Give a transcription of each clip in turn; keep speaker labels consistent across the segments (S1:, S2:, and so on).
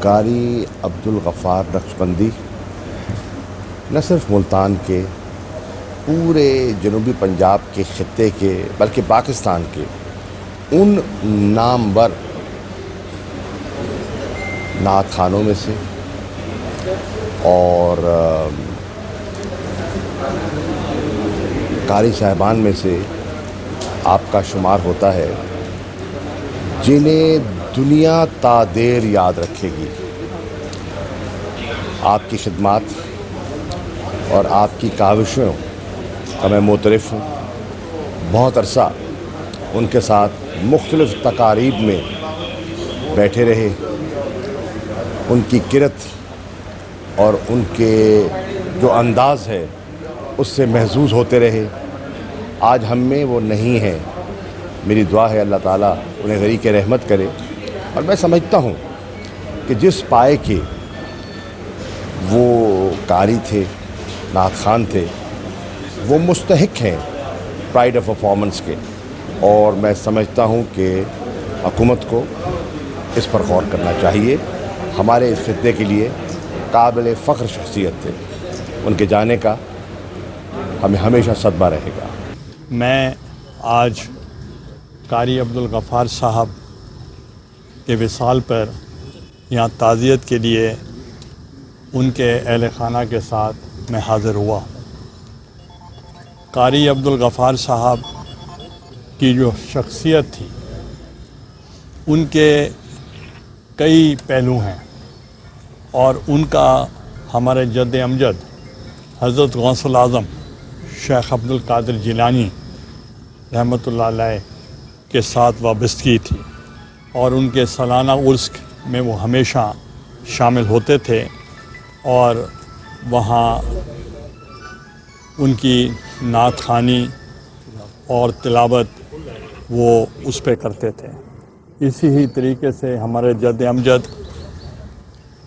S1: قاری عبدالغفار نقشبندی نہ صرف ملتان کے، پورے جنوبی پنجاب کے خطے کے بلکہ پاکستان کے ان نامور نعت خوانوں میں سے اور قاری صاحبان میں سے آپ کا شمار ہوتا ہے جنہیں دنیا تا دیر یاد رکھے گی۔ آپ کی خدمات اور آپ کی کاوشوں کا میں معترف ہوں۔ بہت عرصہ ان کے ساتھ مختلف تقاریب میں بیٹھے رہے، ان کی کرت اور ان کے جو انداز ہے اس سے محظوظ ہوتے رہے۔ آج ہم میں وہ نہیں ہیں۔ میری دعا ہے اللہ تعالیٰ انہیں غریق رحمت کرے، اور میں سمجھتا ہوں کہ جس پائے کے وہ قاری تھے، نعت خوان تھے، وہ مستحق ہیں پرائڈ آف پرفارمنس کے، اور میں سمجھتا ہوں کہ حکومت کو اس پر غور کرنا چاہیے۔ ہمارے اس خطے کے لیے قابل فخر شخصیت تھے، ان کے جانے کا ہمیں ہمیشہ صدمہ رہے گا۔
S2: میں آج قاری عبدالغفار صاحب کے وصال پر یہاں تعزیت کے لیے ان کے اہل خانہ کے ساتھ میں حاضر ہوا۔ قاری عبدالغفار صاحب کی جو شخصیت تھی، ان کے کئی پہلو ہیں، اور ان کا ہمارے جد امجد حضرت غوث الاعظم شیخ عبدالقادر جیلانی رحمۃ اللہ علیہ کے ساتھ وابستگی تھی، اور ان کے سالانہ عرس میں وہ ہمیشہ شامل ہوتے تھے، اور وہاں ان کی نعت خوانی اور تلاوت وہ اس پہ کرتے تھے۔ اسی ہی طریقے سے ہمارے جد امجد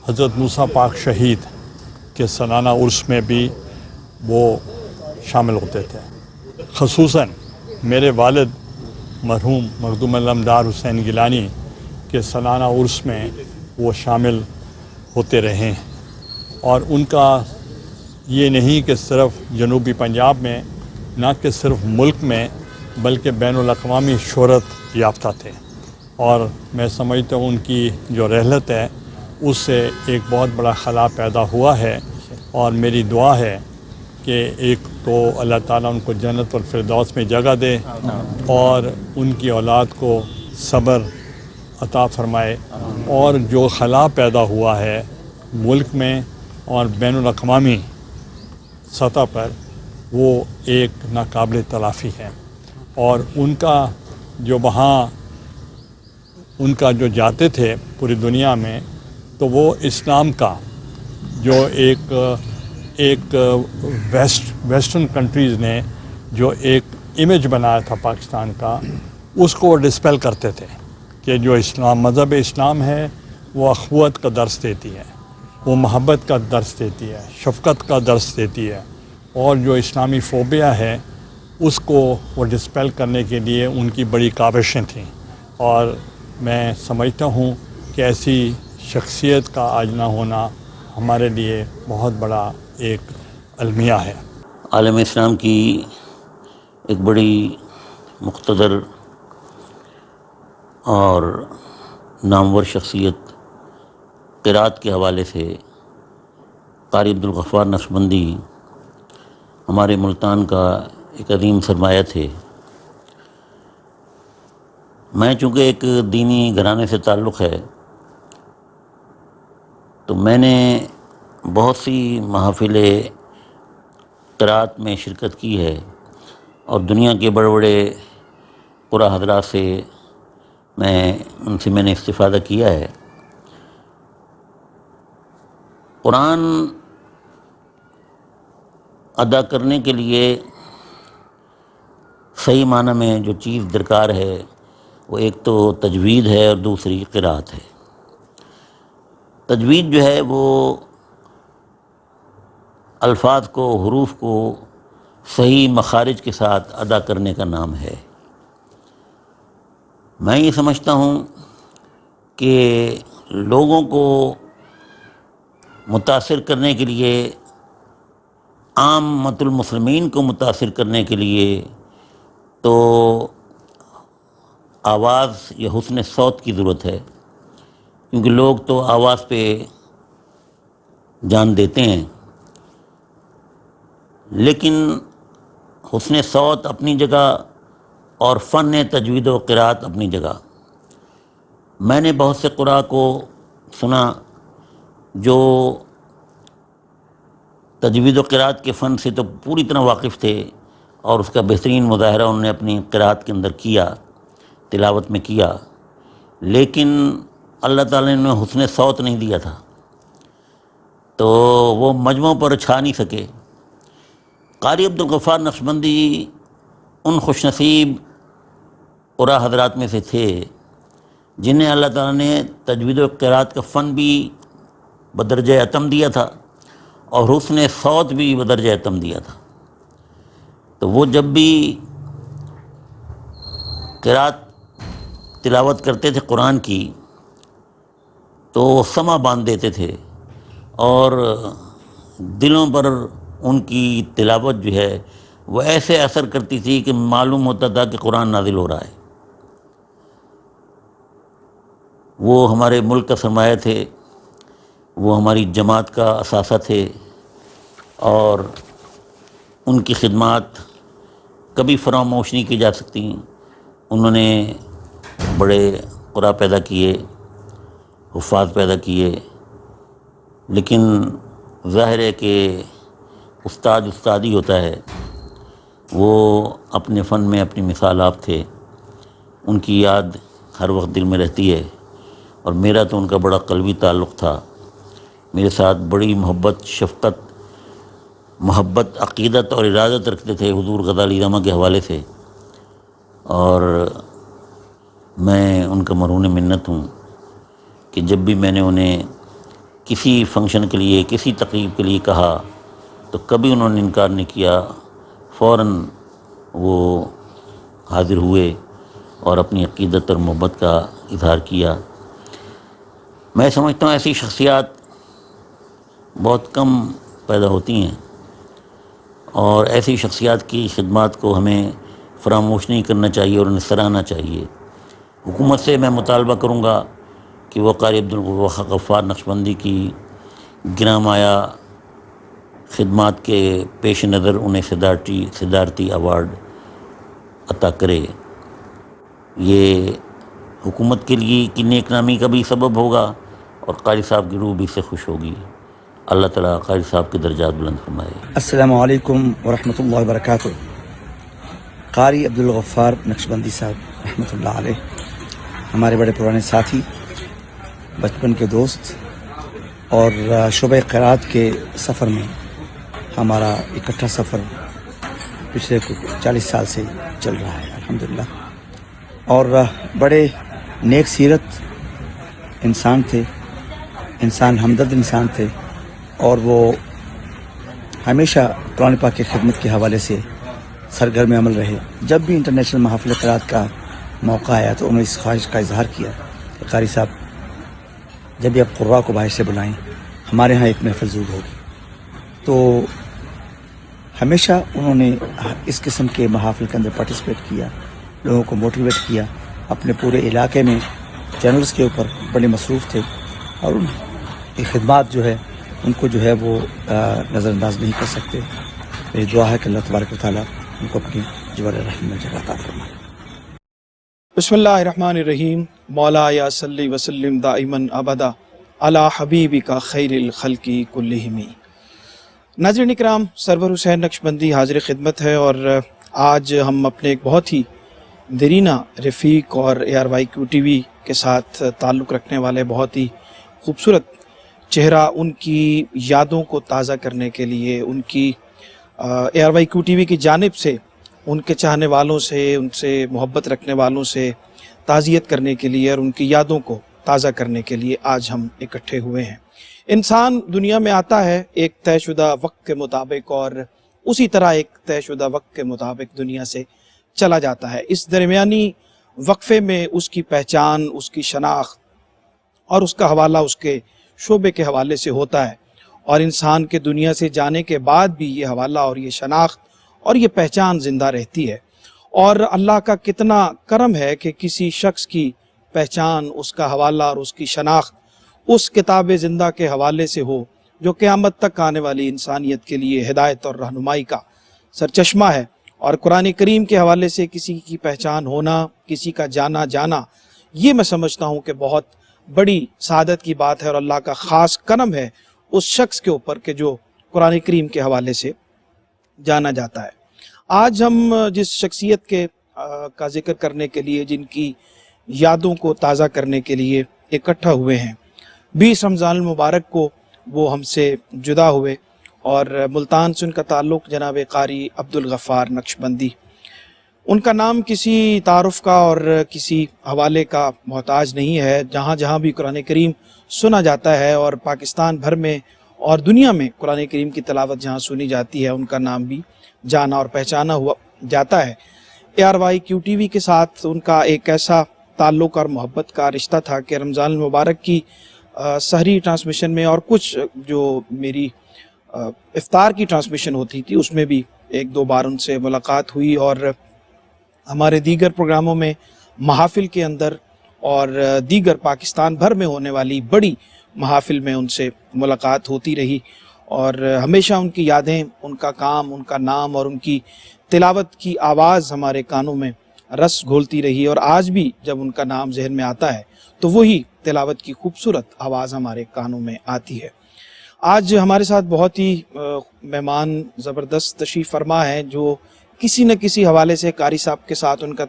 S2: حضرت موسیٰ پاک شہید کے سالانہ عرس میں بھی وہ شامل ہوتے تھے۔ خصوصاً میرے والد مرحوم مخدوم علمدار حسین گیلانی کے سالانہ عرس میں وہ شامل ہوتے رہے ہیں، اور ان کا یہ نہیں کہ صرف جنوبی پنجاب میں، نہ کہ صرف ملک میں، بلکہ بین الاقوامی شہرت یافتہ تھے، اور میں سمجھتا ہوں ان کی جو رحلت ہے اس سے ایک بہت بڑا خلا پیدا ہوا ہے، اور میری دعا ہے کہ ایک تو اللہ تعالیٰ ان کو جنت الفردوس میں جگہ دے، اور ان کی اولاد کو صبر عطا فرمائے، اور جو خلا پیدا ہوا ہے ملک میں اور بین الاقوامی سطح پر، وہ ایک ناقابل تلافی ہے۔ اور ان کا جو وہاں ان کا جو جاتے تھے پوری دنیا میں، تو وہ اسلام کا جو ایک ویسٹرن کنٹریز نے جو ایک امیج بنایا تھا پاکستان کا، اس کو ڈسپیل کرتے تھے کہ جو مذہب اسلام ہے وہ اخوت کا درس دیتی ہے، وہ محبت کا درس دیتی ہے، شفقت کا درس دیتی ہے، اور جو اسلامی فوبیا ہے اس کو وہ ڈسپیل کرنے کے لیے ان کی بڑی کاوشیں تھیں، اور میں سمجھتا ہوں کہ ایسی شخصیت کا آج نہ ہونا ہمارے لیے بہت بڑا ایک المیہ ہے۔
S3: عالم اسلام کی ایک بڑی مقتدر اور نامور شخصیت قرأت کے حوالے سے قاری عبدالغفار نقشبندی ہمارے ملتان کا ایک عظیم سرمایہ تھے۔ میں چونکہ ایک دینی گھرانے سے تعلق ہے، تو میں نے بہت سی محافل قرأت میں شرکت کی ہے، اور دنیا کے بڑے بڑے قرآ حضرات سے ان سے میں نے استفادہ کیا ہے۔ قرآن ادا کرنے کے لیے صحیح معنی میں جو چیز درکار ہے وہ ایک تو تجوید ہے اور دوسری قرأت ہے۔ تجوید جو ہے وہ الفاظ کو، حروف کو صحیح مخارج کے ساتھ ادا کرنے کا نام ہے۔ میں یہ سمجھتا ہوں کہ لوگوں کو متاثر کرنے کے لیے، عام مت المسلمین کو متاثر کرنے کے لیے تو آواز یا حسن صوت کی ضرورت ہے، کیونکہ لوگ تو آواز پہ جان دیتے ہیں، لیکن حسن صوت اپنی جگہ اور فن تجوید و قرات اپنی جگہ۔ میں نے بہت سے قراء کو سنا جو تجوید و قرات کے فن سے تو پوری طرح واقف تھے اور اس کا بہترین مظاہرہ انہوں نے اپنی قرات کے اندر کیا، تلاوت میں کیا، لیکن اللہ تعالیٰ نے انہیں حسن صوت نہیں دیا تھا، تو وہ مجموع پر چھا نہیں سکے۔ قاری عبدالغفار نقشبندی ان خوش نصیب قراء حضرات میں سے تھے جنہیں اللہ تعالیٰ نے تجوید و قرات کا فن بھی بدرجہ اتم دیا تھا اور حسن صوت بھی بدرجہ اتم دیا تھا۔ تو وہ جب بھی قرات تلاوت کرتے تھے قرآن کی تو سما باندھ دیتے تھے اور دلوں پر ان کی تلاوت جو ہے وہ ایسے اثر کرتی تھی کہ معلوم ہوتا تھا کہ قرآن نازل ہو رہا ہے۔ وہ ہمارے ملک کا سرمایہ تھے، وہ ہماری جماعت کا اثاثہ تھے، اور ان کی خدمات کبھی فراموش نہیں کی جا سکتی۔ انہوں نے بڑے قراء پیدا کیے، حفاظ پیدا کیے، لیکن ظاہر ہے کہ استاد استادی ہوتا ہے، وہ اپنے فن میں اپنی مثال آپ تھے، ان کی یاد ہر وقت دل میں رہتی ہے، اور میرا تو ان کا بڑا قلبی تعلق تھا، میرے ساتھ بڑی محبت عقیدت اور ارادت رکھتے تھے حضور غزالی رحمہ کے حوالے سے، اور میں ان کا مرہون منت ہوں کہ جب بھی میں نے انہیں کسی فنکشن کے لیے، کسی تقریب کے لیے کہا تو کبھی انہوں نے انکار نہیں کیا، فوراً وہ حاضر ہوئے اور اپنی عقیدت اور محبت کا اظہار کیا۔ میں سمجھتا ہوں ایسی شخصیات بہت کم پیدا ہوتی ہیں، اور ایسی شخصیات کی خدمات کو ہمیں فراموش نہیں کرنا چاہیے اور انہیں سراہنا چاہیے۔ حکومت سے میں مطالبہ کروں گا کہ وہ قاری عبدالغفار نقشبندی کی گرامایا خدمات کے پیش نظر انہیں صدارتی ایوارڈ عطا کرے۔ یہ حکومت کے لیے کی نیک نامی کا بھی سبب ہوگا اور قاری صاحب کی روح بھی سے خوش ہوگی۔ اللہ تعالیٰ قاری صاحب کے درجات بلند فرمائے۔
S4: السلام علیکم ورحمۃ اللہ وبرکاتہ۔ قاری عبدالغفار نقشبندی صاحب رحمۃ اللہ علیہ ہمارے بڑے پرانے ساتھی، بچپن کے دوست، اور شعبہ قرات کے سفر میں ہمارا اکٹھا سفر پچھلے 40 سال سے چل رہا ہے الحمدللہ، اور بڑے نیک سیرت انسان تھے، ہمدرد انسان تھے، اور وہ ہمیشہ قرآن پاک کی خدمت کے حوالے سے سرگرم عمل رہے۔ جب بھی انٹرنیشنل محافل قرات کا موقع آیا تو انہوں نے اس خواہش کا اظہار کیا کہ قاری صاحب جب بھی آپ قراء کو باہر سے بلائیں، ہمارے ہاں ایک محفل ضرور ہوگی۔ تو ہمیشہ انہوں نے اس قسم کے محافل کے اندر پارٹیسپیٹ کیا، لوگوں کو موٹیویٹ کیا، اپنے پورے علاقے میں چینلز کے اوپر بڑے مصروف تھے، اور ان کی خدمات جو ہے ان کو جو ہے وہ نظر انداز نہیں کر سکتے۔ میری دعا ہے کہ اللہ تبارک و تعالیٰ ان کو اپنی جوار رحم میں جگہ عطا فرمائے۔
S5: بسم اللہ الرحمن الرحیم۔ مولا یا صلی وسلم دائماً ابدا علی حبیبک خیر الخلق کلہم۔ ناظرین اکرام، سرور حسین نقشبندی حاضر خدمت ہے، اور آج ہم اپنے ایک بہت ہی دیرینہ رفیق اور ARYQ-TV کے ساتھ تعلق رکھنے والے بہت ہی خوبصورت چہرہ، ان کی یادوں کو تازہ کرنے کے لیے، ان کی ARYQ-TV کی جانب سے ان کے چاہنے والوں سے، ان سے محبت رکھنے والوں سے تعزیت کرنے کے لیے اور ان کی یادوں کو تازہ کرنے کے لیے آج ہم اکٹھے ہوئے ہیں۔ انسان دنیا میں آتا ہے ایک طے شدہ وقت کے مطابق، اور اسی طرح ایک طے شدہ وقت کے مطابق دنیا سے چلا جاتا ہے۔ اس درمیانی وقفے میں اس کی پہچان، اس کی شناخت اور اس کا حوالہ اس کے شعبے کے حوالے سے ہوتا ہے، اور انسان کے دنیا سے جانے کے بعد بھی یہ حوالہ اور یہ شناخت اور یہ پہچان زندہ رہتی ہے۔ اور اللہ کا کتنا کرم ہے کہ کسی شخص کی پہچان، اس کا حوالہ اور اس کی شناخت اس کتاب زندہ کے حوالے سے ہو جو قیامت تک آنے والی انسانیت کے لیے ہدایت اور رہنمائی کا سرچشمہ ہے۔ اور قرآن کریم کے حوالے سے کسی کی پہچان ہونا، کسی کا جانا، یہ میں سمجھتا ہوں کہ بہت بڑی سعادت کی بات ہے اور اللہ کا خاص کرم ہے اس شخص کے اوپر کہ جو قرآن کریم کے حوالے سے جانا جاتا ہے۔ آج ہم جس شخصیت کا ذکر کرنے کے لیے، جن کی یادوں کو تازہ کرنے کے لیے اکٹھا ہوئے ہیں، 20 رمضان المبارک کو وہ ہم سے جدا ہوئے اور ملتان سے ان کا تعلق جناب قاری عبدالغفار نقشبندی۔ ان کا نام کسی تعارف کا اور کسی حوالے کا محتاج نہیں ہے۔ جہاں جہاں بھی قرآن کریم سنا جاتا ہے اور پاکستان بھر میں اور دنیا میں قرآن کریم کی تلاوت جہاں سنی جاتی ہے، ان کا نام بھی جانا اور پہچانا ہوا جاتا ہے۔ ARYQTV کے ساتھ ان کا ایک ایسا تعلق اور محبت کا رشتہ تھا کہ رمضان المبارک کی سحری ٹرانسمیشن میں اور کچھ جو میری افطار کی ٹرانسمیشن ہوتی تھی اس میں بھی 1-2 بار ان سے ملاقات ہوئی، اور ہمارے دیگر پروگراموں میں، محافل کے اندر اور دیگر پاکستان بھر میں ہونے والی بڑی محافل میں ان سے ملاقات ہوتی رہی، اور ہمیشہ ان کی یادیں، ان کا کام، ان کا نام اور ان کی تلاوت کی آواز ہمارے کانوں میں رس گھولتی رہی، اور آج بھی جب ان کا نام ذہن میں آتا ہے تو وہی تلاوت کی خوبصورت آواز ہمارے کانوں میں آتی ہے۔ آج ہمارے ساتھ بہت ہی مہمان زبردست تشریف فرما ہیں جو کسی نہ کسی حوالے سے قاری صاحب کے ساتھ ان کا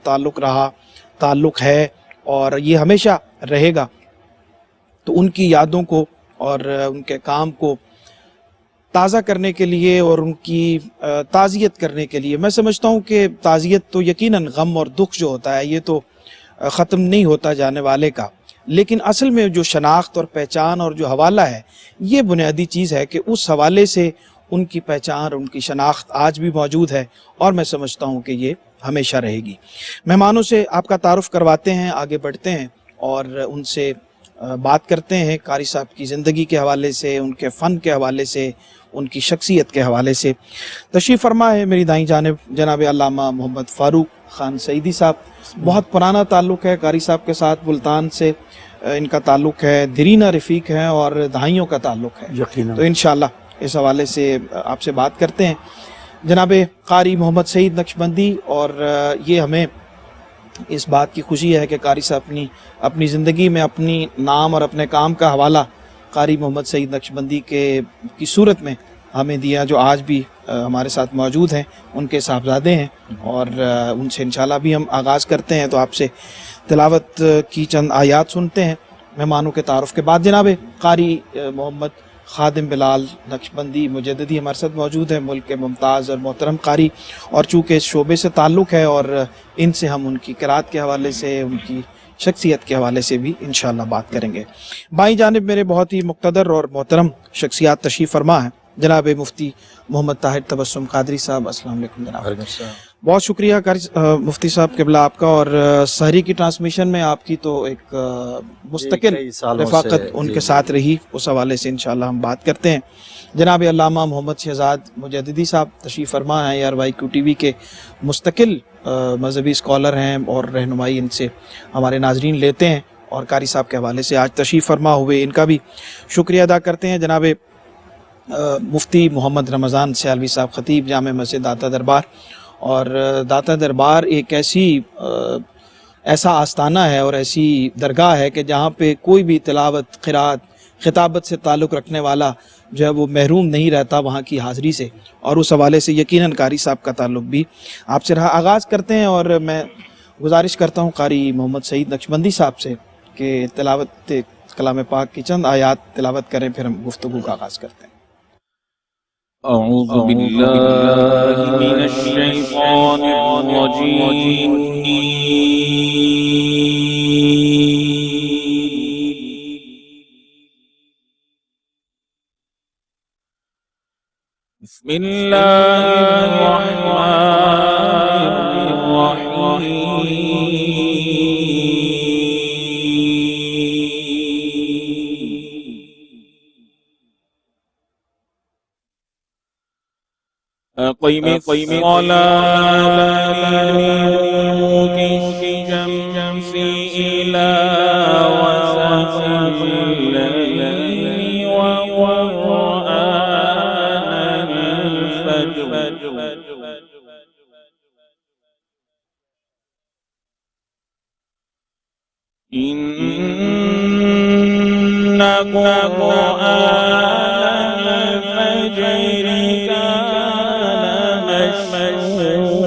S5: تعلق ہے اور یہ ہمیشہ رہے گا۔ تو ان کی یادوں کو اور ان کے کام کو تازہ کرنے کے لیے اور ان کی تعزیت کرنے کے لیے، میں سمجھتا ہوں کہ تعزیت تو یقیناً غم اور دکھ جو ہوتا ہے یہ تو ختم نہیں ہوتا جانے والے کا، لیکن اصل میں جو شناخت اور پہچان اور جو حوالہ ہے یہ بنیادی چیز ہے کہ اس حوالے سے ان کی پہچان، ان کی شناخت آج بھی موجود ہے، اور میں سمجھتا ہوں کہ یہ ہمیشہ رہے گی۔ مہمانوں سے آپ کا تعارف کرواتے ہیں، آگے بڑھتے ہیں اور ان سے بات کرتے ہیں قاری صاحب کی زندگی کے حوالے سے، ان کے فن کے حوالے سے، ان کی شخصیت کے حوالے سے۔ تشریف فرما ہے میری دائیں جانب جناب علامہ محمد فاروق خان سعیدی صاحب۔ بہت پرانا تعلق ہے قاری صاحب کے ساتھ، ملتان سے ان کا تعلق ہے، دیرینہ رفیق ہیں اور دہائیوں کا تعلق ہے
S2: یقیناً۔
S5: تو انشاءاللہ اس حوالے سے آپ سے بات کرتے ہیں جناب قاری محمد سعید نقشبندی، اور یہ ہمیں اس بات کی خوشی ہے کہ قاری صاحب اپنی زندگی میں اپنی نام اور اپنے کام کا حوالہ قاری محمد سعید نقشبندی کی صورت میں ہمیں دیا، جو آج بھی ہمارے ساتھ موجود ہیں، ان کے صاحبزادے ہیں، اور ان سے انشاءاللہ بھی ہم آغاز کرتے ہیں۔ تو آپ سے تلاوت کی چند آیات سنتے ہیں مہمانوں کے تعارف کے بعد۔ جناب قاری محمد خادم بلال نقشبندی مجددی ہمارے ساتھ موجود ہیں، ملک کے ممتاز اور محترم قاری، اور چونکہ اس شعبے سے تعلق ہے اور ان سے ہم ان کی قرات کے حوالے سے، ان کی شخصیت کے حوالے سے بھی انشاءاللہ بات کریں گے۔ بائیں جانب میرے بہت ہی مقتدر اور محترم شخصیات تشریف فرما ہیں جناب مفتی محمد طاہر تبسم قادری صاحب۔ السلام علیکم جناب۔ بہت شکریہ مفتی صاحب قبلہ آپ کا، اور سحری کی ٹرانسمیشن میں آپ کی تو ایک مستقل رفاقت ان کے ساتھ رہی، اس حوالے سے انشاءاللہ ہم بات کرتے ہیں۔ جناب علامہ محمد شہزاد مجددی صاحب تشریف فرما ہیں، ARYQTV کے مستقل مذہبی اسکالر ہیں اور رہنمائی ان سے ہمارے ناظرین لیتے ہیں، اور قاری صاحب کے حوالے سے آج تشریف فرما ہوئے ان کا بھی شکریہ ادا کرتے ہیں۔ جناب مفتی محمد رمضان سیالوی صاحب خطیب جامع مسجد داتا دربار، اور داتا دربار ایک ایسا آستانہ ہے اور ایسی درگاہ ہے کہ جہاں پہ کوئی بھی تلاوت، قرات، خطابت سے تعلق رکھنے والا جو ہے وہ محروم نہیں رہتا وہاں کی حاضری سے، اور اس حوالے سے یقیناً قاری صاحب کا تعلق بھی آپ سے رہا۔ آغاز کرتے ہیں، اور میں گزارش کرتا ہوں قاری محمد سعید نقشبندی صاحب سے کہ تلاوت کلام پاک کی چند آیات تلاوت کریں، پھر ہم گفتگو کا آغاز کرتے ہیں۔
S6: أعوذ بالله من الشيطان الرجيم بسم الله الرحمن الرحيم أقم الصلاة لدلوك الشمس إلى غسق الليل وقرآن الفجر إن قرآن الفجر كان مشهودا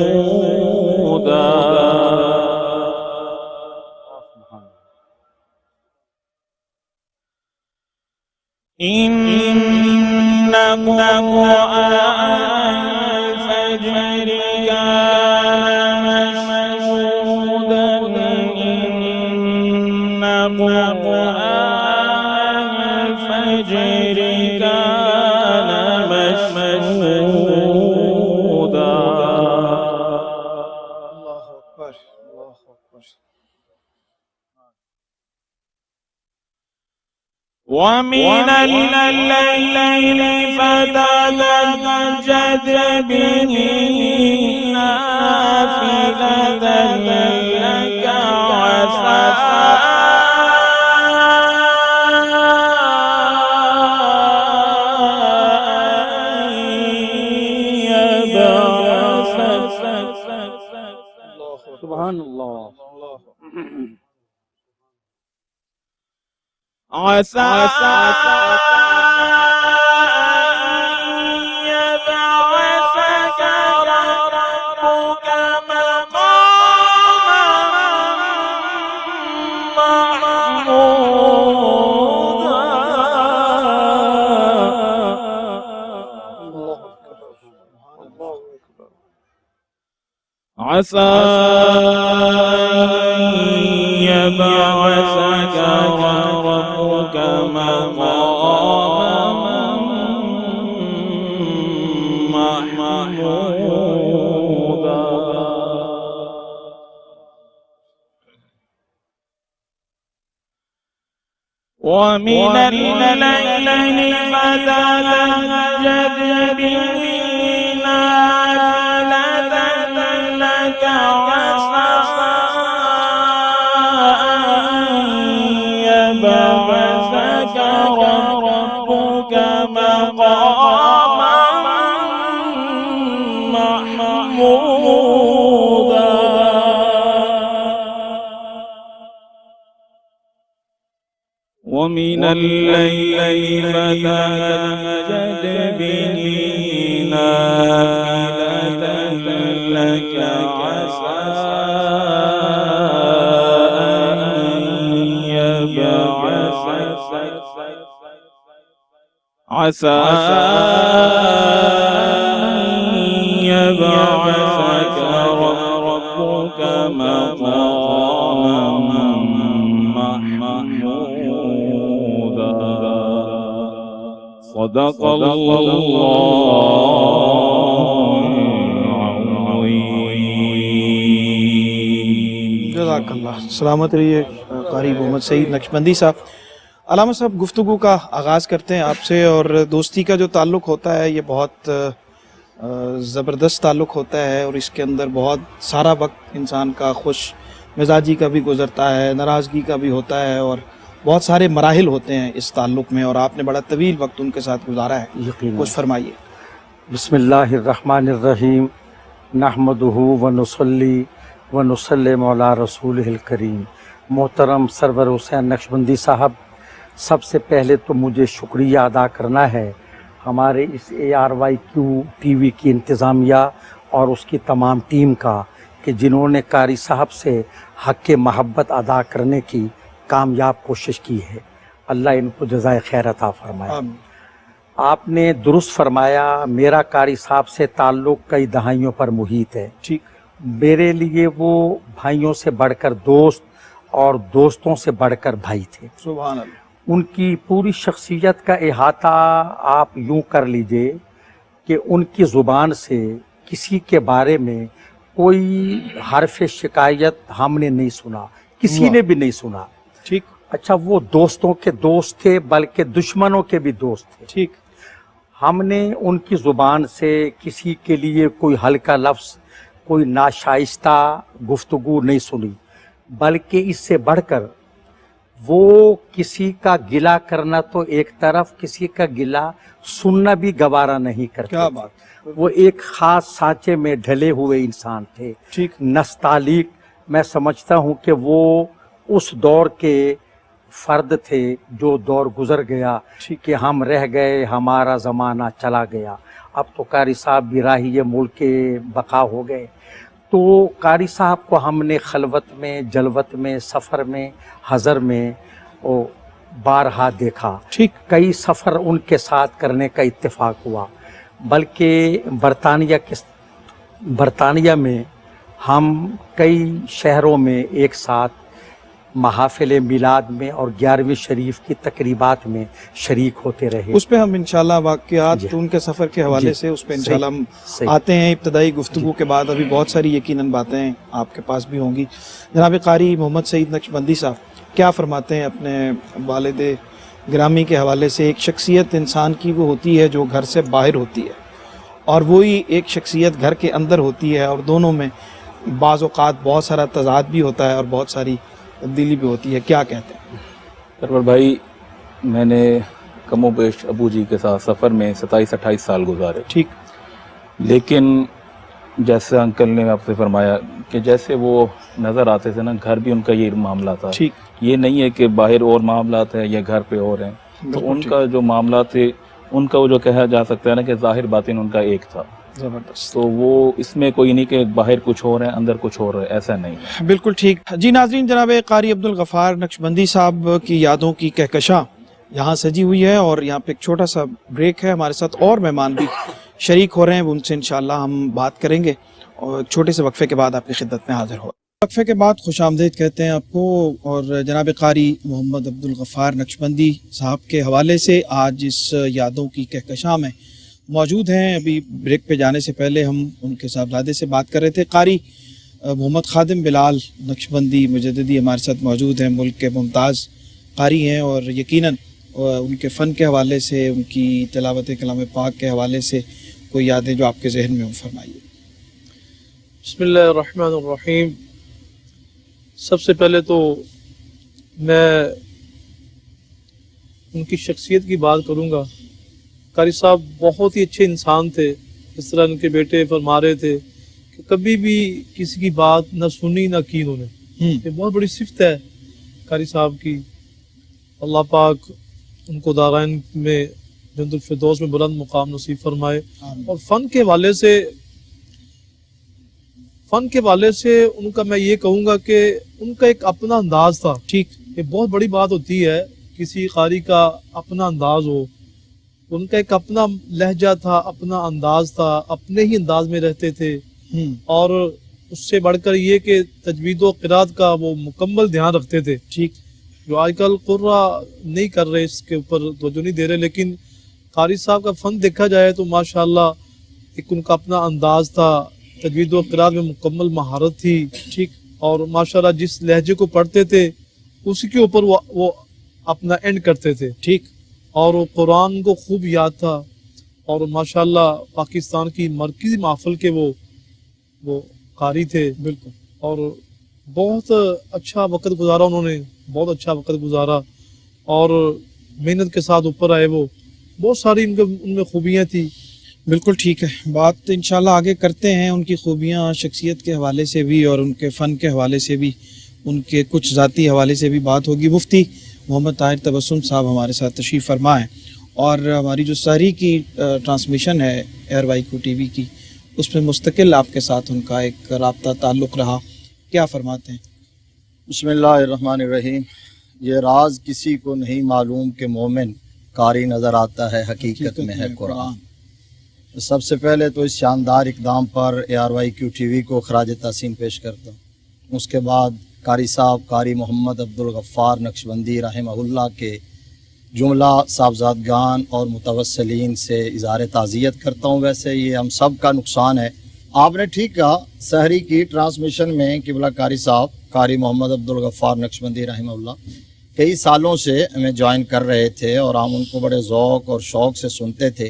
S6: إن قرآن الفجر كان مشهودا إن قرآن الفجر كان مشهودا
S5: اللہ اکبر اللہ اکبر.
S6: ومن الليل فتهجد به نافلة لك عسى
S5: سبحان اللہ.
S6: عسى يبعثك ربك مقاما محمودا عسى يبعثك ربك مقاما محمودا ومن الليل فتهجد به نافلة لك عسى يبعثك ربك مقاما محمودا ومن الليل فتهجد به نافلة لك عسى يبعثك ربك مقاما محمودا صدق الله العظيم.
S5: جزاک اللہ. سلامت رہیے قاری محمد سعید نقشبندی صاحب. علامہ صاحب گفتگو کا آغاز کرتے ہیں آپ سے, اور دوستی کا جو تعلق ہوتا ہے یہ بہت زبردست تعلق ہوتا ہے, اور اس کے اندر بہت سارا وقت انسان کا خوش مزاجی کا بھی گزرتا ہے, ناراضگی کا بھی ہوتا ہے, اور بہت سارے مراحل ہوتے ہیں اس تعلق میں, اور آپ نے بڑا طویل وقت ان کے ساتھ گزارا ہے. کچھ فرمائیے.
S7: بسم اللہ الرحمن الرحیم. نحمدہ ونصلی ونسلم علی رسولہ الکریم. محترم سرور حسین نقشبندی صاحب, سب سے پہلے تو مجھے شکریہ ادا کرنا ہے ہمارے اس ARYQ TV کی انتظامیہ اور اس کی تمام ٹیم کا, کہ جنہوں نے قاری صاحب سے حق محبت ادا کرنے کی کامیاب کوشش کی ہے. اللہ ان کو جزائے خیر عطا فرمائے. آپ نے درست فرمایا, میرا قاری صاحب سے تعلق کئی دہائیوں پر محیط ہے.
S5: ٹھیک.
S7: میرے لیے وہ بھائیوں سے بڑھ کر دوست اور دوستوں سے بڑھ کر بھائی تھے.
S5: سبحان اللہ.
S7: ان کی پوری شخصیت کا احاطہ آپ یوں کر لیجئے کہ ان کی زبان سے کسی کے بارے میں کوئی حرف شکایت ہم نے نہیں سنا, کسی نے بھی نہیں سنا.
S5: ٹھیک.
S7: اچھا, وہ دوستوں کے دوست تھے بلکہ دشمنوں کے بھی دوست تھے.
S5: ٹھیک.
S7: ہم نے ان کی زبان سے کسی کے لیے کوئی ہلکا لفظ، کوئی ناشائستہ گفتگو نہیں سنی، بلکہ اس سے بڑھ کر وہ کسی کا گلہ کرنا تو ایک طرف، کسی کا گلہ سننا بھی گوارا نہیں کرتے
S5: کیا
S7: تھے۔
S5: بات،
S7: وہ ایک خاص سانچے میں ڈھلے ہوئے انسان تھے،
S5: ٹھیک،
S7: نستعلیق۔ میں سمجھتا ہوں کہ وہ اس دور کے فرد تھے جو دور گزر گیا، کہ ہم رہ گئے، ہمارا زمانہ چلا گیا، اب تو قاری صاحب بھی راہی ملک کے بقا ہو گئے۔ تو قاری صاحب کو ہم نے خلوت میں، جلوت میں، سفر میں، حضر میں بارہا دیکھا،
S5: ٹھیک،
S7: کئی سفر ان کے ساتھ کرنے کا اتفاق ہوا، بلکہ برطانیہ میں ہم کئی شہروں میں ایک ساتھ محافل میلاد میں اور 11ویں شریف کی تقریبات میں شریک ہوتے رہے۔
S5: اس پہ ہم انشاءاللہ واقعات
S7: جی،
S5: ان کے سفر کے حوالے
S7: جی،
S5: سے اس پہ
S7: صحیح،
S5: انشاءاللہ ہم
S7: صحیح۔
S5: آتے ہیں۔ ابتدائی گفتگو کے بعد ابھی بہت ساری یقیناً باتیں آپ کے پاس بھی ہوں گی۔ جناب قاری محمد سعید نقشبندی صاحب کیا فرماتے ہیں اپنے والد گرامی کے حوالے سے؟ ایک شخصیت انسان کی وہ ہوتی ہے جو گھر سے باہر ہوتی ہے، اور وہی ایک شخصیت گھر کے اندر ہوتی ہے، اور دونوں میں بعض اوقات بہت سارا تضاد بھی ہوتا ہے اور بہت ساری تبدیلی بھی ہوتی ہے، کیا کہتے ہیں؟
S6: سرور بھائی، میں نے کم و بیش ابو جی کے ساتھ سفر میں 27-28 سال گزارے،
S5: ٹھیک،
S6: لیکن جیسے انکل نے آپ سے فرمایا کہ جیسے وہ نظر آتے تھے نا، گھر بھی ان کا یہ معاملہ تھا،
S5: ٹھیک،
S6: یہ نہیں ہے کہ باہر اور معاملات ہیں یا گھر پہ اور ہیں، تو
S5: بالکل
S6: ان
S5: ٹھیک،
S6: کا جو معاملات تھے، ان کا وہ جو کہا جا سکتا ہے نا کہ ظاہر باطن ان کا ایک تھا،
S5: زبردست،
S6: تو وہ اس میں کوئی نہیں کہ باہر کچھ اور ہے اندر کچھ اور ہے، ایسا نہیں ہے۔
S5: بالکل ٹھیک۔ جی ناظرین، جناب قاری عبدالغفار نقشبندی صاحب کی یادوں کی کہکشاں یہاں سجی ہوئی ہے، اور یہاں پہ ایک چھوٹا سا بریک ہے، ہمارے ساتھ اور مہمان بھی شریک ہو رہے ہیں، ان سے انشاءاللہ ہم بات کریں گے، اور ایک چھوٹے سے وقفے کے بعد آپ کی خدمت میں حاضر ہو۔ وقفے کے بعد خوش آمدید کہتے ہیں آپ کو، اور جناب قاری محمد عبدالغفار نقشبندی صاحب کے حوالے سے آج اس یادوں کی کہکشاں میں موجود ہیں۔ ابھی بریک پہ جانے سے پہلے ہم ان کے صاحبزادے سے بات کر رہے تھے۔ قاری محمد خادم بلال نقشبندی مجددی ہمارے ساتھ موجود ہیں، ملک کے ممتاز قاری ہیں، اور یقیناً ان کے فن کے حوالے سے، ان کی تلاوت کلام پاک کے حوالے سے کوئی یادیں جو آپ کے ذہن میں ہوں، فرمائیے۔
S8: بسم اللہ الرحمن الرحیم۔ سب سے پہلے تو میں ان کی شخصیت کی بات کروں گا۔ قاری صاحب بہت ہی اچھے انسان تھے، اس طرح ان کے بیٹے فرما رہے تھے کہ کبھی بھی کسی کی بات نہ سنی نہ کی انہوں نے، یہ بہت بڑی صفت ہے قاری صاحب کی۔ اللہ پاک ان کو دارین میں جنت الفردوس میں بلند مقام نصیب فرمائے۔ اور فن کے حوالے سے ان کا میں یہ کہوں گا کہ ان کا ایک اپنا انداز تھا۔
S5: ٹھیک،
S8: یہ بہت بڑی بات ہوتی ہے کسی قاری کا اپنا انداز ہو۔ ان کا ایک اپنا لہجہ تھا، اپنا انداز تھا، اپنے ہی انداز میں رہتے تھے، اور اس سے بڑھ کر یہ کہ تجوید و قرات کا وہ مکمل دھیان رکھتے تھے،
S5: ٹھیک،
S8: جو آج کل قرہ نہیں کر رہے، اس کے اوپر توجہ نہیں دے رہے۔ لیکن قاری صاحب کا فن دیکھا جائے تو ماشاءاللہ ایک ان کا اپنا انداز تھا، تجوید و قرات میں مکمل مہارت تھی،
S5: ٹھیک،
S8: اور ماشاءاللہ جس لہجے کو پڑھتے تھے اسی کے اوپر وہ اپنا اینڈ کرتے تھے،
S5: ٹھیک،
S8: اور وہ قرآن کو خوب یاد تھا، اور ماشاءاللہ پاکستان کی مرکزی محفل کے وہ قاری تھے،
S5: بالکل،
S8: اور بہت اچھا وقت گزارا انہوں نے، بہت اچھا وقت گزارا، اور محنت کے ساتھ اوپر آئے۔ وہ بہت ساری ان میں خوبیاں تھیں۔
S5: بالکل ٹھیک ہے، بات انشاءاللہ آگے کرتے ہیں ان کی خوبیاں، شخصیت کے حوالے سے بھی، اور ان کے فن کے حوالے سے بھی، ان کے کچھ ذاتی حوالے سے بھی بات ہوگی۔ مفتی محمد طاہر تبسم صاحب ہمارے ساتھ تشریف فرما ہیں، اور ہماری جو سحری کی ٹرانسمیشن ہے ایئر وائیکو ٹی وی کی، اس میں مستقل آپ کے ساتھ ان کا ایک رابطہ تعلق رہا، کیا فرماتے ہیں؟
S9: بسم اللہ الرحمن الرحیم۔ یہ راز کسی کو نہیں معلوم کہ مومن قاری نظر آتا ہے، حقیقت میں ہے قرآن۔ سب سے پہلے تو اس شاندار اقدام پر ARYQ ٹی وی کو خراج تحسین پیش کرتا ہوں۔ اس کے بعد قاری صاحب قاری محمد عبدالغفار نقشبندی رحمہ اللہ کے جملہ صاحبزادگان اور متوسلین سے اظہار تعزیت کرتا ہوں۔ ویسے یہ ہم سب کا نقصان ہے۔ آپ نے ٹھیک کہا، سحری کی ٹرانسمیشن میں قبلہ قاری صاحب قاری محمد عبدالغفار نقشبندی رحمہ اللہ کئی سالوں سے ہمیں جوائن کر رہے تھے، اور ہم ان کو بڑے ذوق اور شوق سے سنتے تھے۔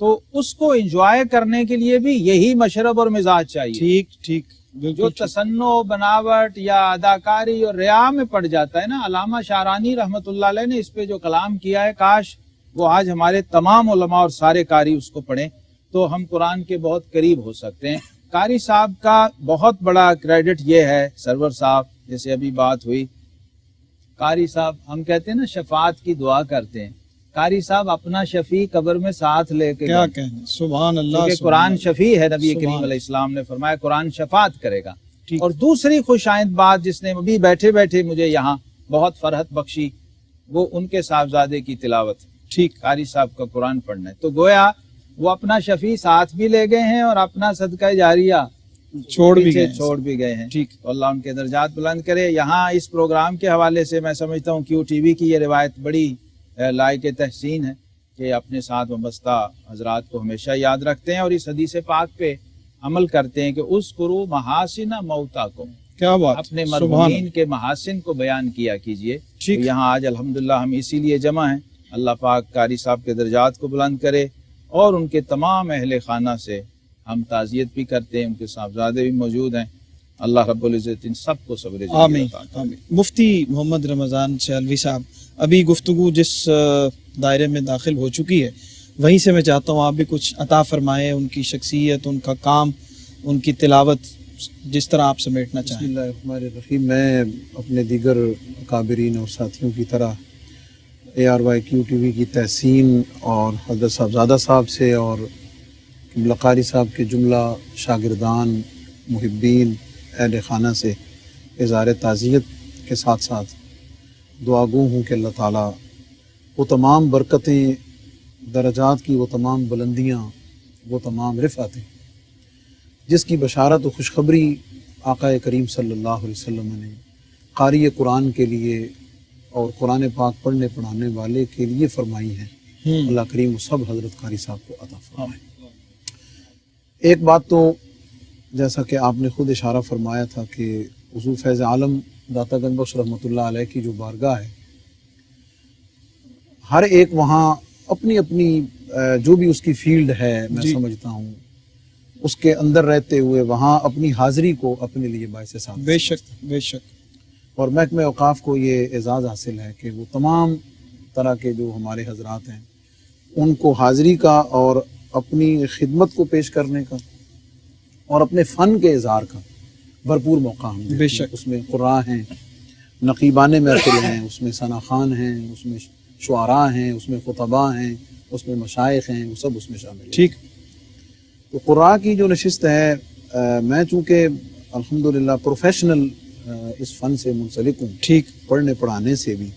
S6: تو اس کو انجوائے کرنے کے لیے بھی یہی مشرب اور مزاج چاہیے.
S5: ٹھیک ٹھیک
S6: جو
S5: بالکل ٹھیک.
S6: تصنع، بناوٹ یا اداکاری اور ریا میں پڑ جاتا ہے نا، علامہ شعرانی رحمۃ اللہ علیہ نے اس پہ جو کلام کیا ہے، کاش وہ آج ہمارے تمام علماء اور سارے قاری اس کو پڑھیں تو ہم قرآن کے بہت قریب ہو سکتے ہیں. قاری صاحب کا بہت بڑا کریڈٹ یہ ہے، سرور صاحب جیسے ابھی بات ہوئی، قاری صاحب ہم کہتے ہیں نا شفاعت کی دعا کرتے ہیں، قاری صاحب اپنا شفیع قبر میں ساتھ لے کے
S5: کیا
S6: گئے.
S5: کہنا، سبحان اللہ.
S6: کیونکہ
S5: سبحان
S6: قرآن
S5: اللہ.
S6: شفیع ہے، نبی
S5: سبحان
S6: کریم علیہ السلام نے فرمایا قرآن شفاعت کرے گا.
S5: ٹھیک.
S6: اور دوسری خوش آئند بات جس نے ابھی بیٹھے بیٹھے مجھے یہاں بہت فرحت بخشی، وہ ان کے صاحبزادے کی تلاوت.
S5: ٹھیک.
S6: قاری صاحب کا قرآن پڑھنا ہے تو گویا وہ اپنا شفیع ساتھ بھی لے گئے ہیں اور اپنا صدقہ جاریہ
S5: چھوڑ بھی
S6: پیچھے
S5: گئے.
S6: چھوڑ بھی گئے ہیں.
S5: ٹھیک.
S6: تو اللہ ان کے درجات بلند کرے. یہاں اس پروگرام کے حوالے سے میں سمجھتا ہوں کیو ٹی وی کی یہ روایت بڑی لائق تحسین ہے کہ اپنے ساتھ وابستہ حضرات کو ہمیشہ یاد رکھتے ہیں اور اس حدیث پاک پہ عمل کرتے ہیں کہ اذکروا محاسن موتاکم،
S5: کیا بات.
S6: اپنے
S5: سبحان
S6: مرحومین کے محاسن کو بیان کیا کیجئے.
S5: ٹھیک.
S6: تو یہاں آج الحمدللہ ہم اسی لیے جمع ہیں. اللہ پاک قاری صاحب کے درجات کو بلند کرے اور ان کے تمام اہل خانہ سے ہم تعزیت بھی کرتے ہیں. ان کے صاحبزادے بھی موجود ہیں. اللہ رب العزت ان سب کو صبر جمیل
S5: آمین.
S6: عطا کرے.
S5: آمین. مفتی محمد رمضان سیالوی صاحب، ابھی گفتگو جس دائرے میں داخل ہو چکی ہے وہیں سے میں چاہتا ہوں آپ بھی کچھ عطا فرمائیں، ان کی شخصیت، ان کا کام، ان کی تلاوت جس طرح آپ سمیٹنا
S10: بسم
S5: چاہیں.
S10: اللہ الرحمن الرحیم. میں اپنے دیگر اکابرین اور ساتھیوں کی طرح ARY کیو ٹی وی کی تحسین اور حضرت صاحبزادہ صاحب سے اور قبلہ قاری صاحب کے جملہ شاگردان، محبین، اہل خانہ سے اظہار تعزیت کے ساتھ ساتھ دعا گو ہوں کہ اللہ تعالیٰ وہ تمام برکتیں، درجات کی وہ تمام بلندیاں، وہ تمام رفعتیں جس کی بشارت و خوشخبری آقا کریم صلی اللہ علیہ وسلم نے قاری قرآن کے لیے اور قرآن پاک پڑھنے پڑھانے والے کے لیے فرمائی ہیں، اللہ کریم وہ سب حضرت قاری صاحب کو عطا فرمائے. ایک بات تو جیسا کہ آپ نے خود اشارہ فرمایا تھا کہ حضور فیض عالم داتا گنج بخش رحمۃ اللہ علیہ کی جو بارگاہ ہے، ہر ایک وہاں اپنی اپنی جو بھی اس کی فیلڈ ہے، میں سمجھتا ہوں اس کے اندر رہتے ہوئے وہاں اپنی حاضری کو اپنے لیے باعث سعادت.
S5: بے شک بے شک.
S10: اور محکمہ اوقاف کو یہ اعزاز حاصل ہے کہ وہ تمام طرح کے جو ہمارے حضرات ہیں ان کو حاضری کا اور اپنی خدمت کو پیش کرنے کا اور اپنے فن کے اظہار کا بھرپور موقع ہم دیتے ہیں.
S5: بے شک.
S10: اس میں قراء ہیں، نقیبان محفل ہیں، اس میں ثنا خان ہیں، اس میں شعراء ہیں، اس میں خطباء ہیں، اس میں مشائخ ہیں، وہ سب اس میں شامل ہیں.
S5: ٹھیک.
S10: تو قراء کی جو نشست ہے، میں چونکہ الحمدللہ پروفیشنل اس فن سے منسلک ہوں،
S5: ٹھیک،
S10: پڑھنے پڑھانے سے بھی،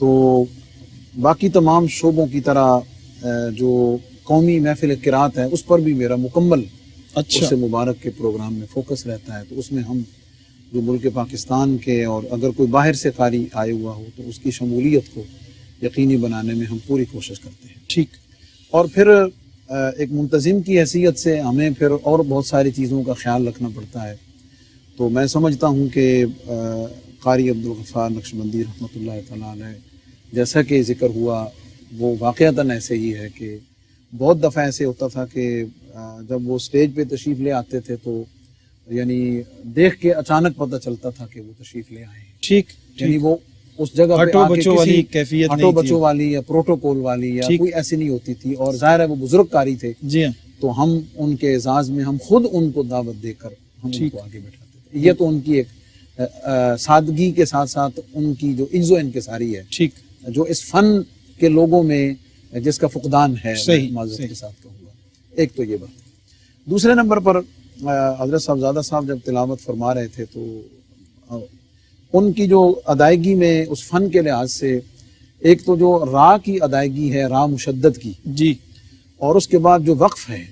S10: تو باقی تمام شعبوں کی طرح جو قومی محفل قرات ہے اس پر بھی میرا مکمل
S5: اچھا
S10: اس سے مبارک کے پروگرام میں فوکس رہتا ہے. تو اس میں ہم جو ملک پاکستان کے اور اگر کوئی باہر سے قاری آئے ہوا ہو تو اس کی شمولیت کو یقینی بنانے میں ہم پوری کوشش کرتے ہیں.
S5: ٹھیک.
S10: اور پھر ایک منتظم کی حیثیت سے ہمیں پھر اور بہت ساری چیزوں کا خیال رکھنا پڑتا ہے. تو میں سمجھتا ہوں کہ قاری عبدالغفار نقشبندی رحمۃ اللہ تعالیٰ علیہ جیسا کہ ذکر ہوا وہ واقعتاً ایسے ہی ہے کہ بہت دفعہ ایسے ہوتا تھا کہ جب وہ اسٹیج پہ تشریف لے آتے تھے تو یعنی دیکھ کے اچانک پتہ چلتا تھا کہ وہ تشریف لے آئے ہیں.
S5: ٹھیک.
S10: یعنی وہ اس جگہ پہ
S5: ہٹو بچوں والی کیفیت
S10: ہٹو
S5: نہیں تھی.
S10: بچوں والی یا پروٹوکول والی یا کوئی ایسی نہیں ہوتی تھی. اور ظاہر ہے وہ بزرگ قاری تھے.
S5: جی ہاں.
S10: تو ہم ان کے اعزاز میں ہم خود ان کو دعوت دے کر ہم ان کو آگے بٹھاتے تھے. یہ تو ان کی ایک سادگی کے ساتھ ساتھ ان کی جو عز و انکساری ہے،
S5: ٹھیک،
S10: جو اس فن کے لوگوں میں جس کا فقدان ہے،
S5: صحیح
S10: معذرت کے ساتھ کہوں گا. ایک تو یہ بات. دوسرے نمبر پر حضرت صاحبزادہ صاحب جب تلاوت فرما رہے تھے تو ان کی جو ادائیگی میں اس فن کے لحاظ سے ایک تو جو را کی ادائیگی ہے، را مشدد کی،
S5: جی،
S10: اور اس کے بعد جو وقف ہے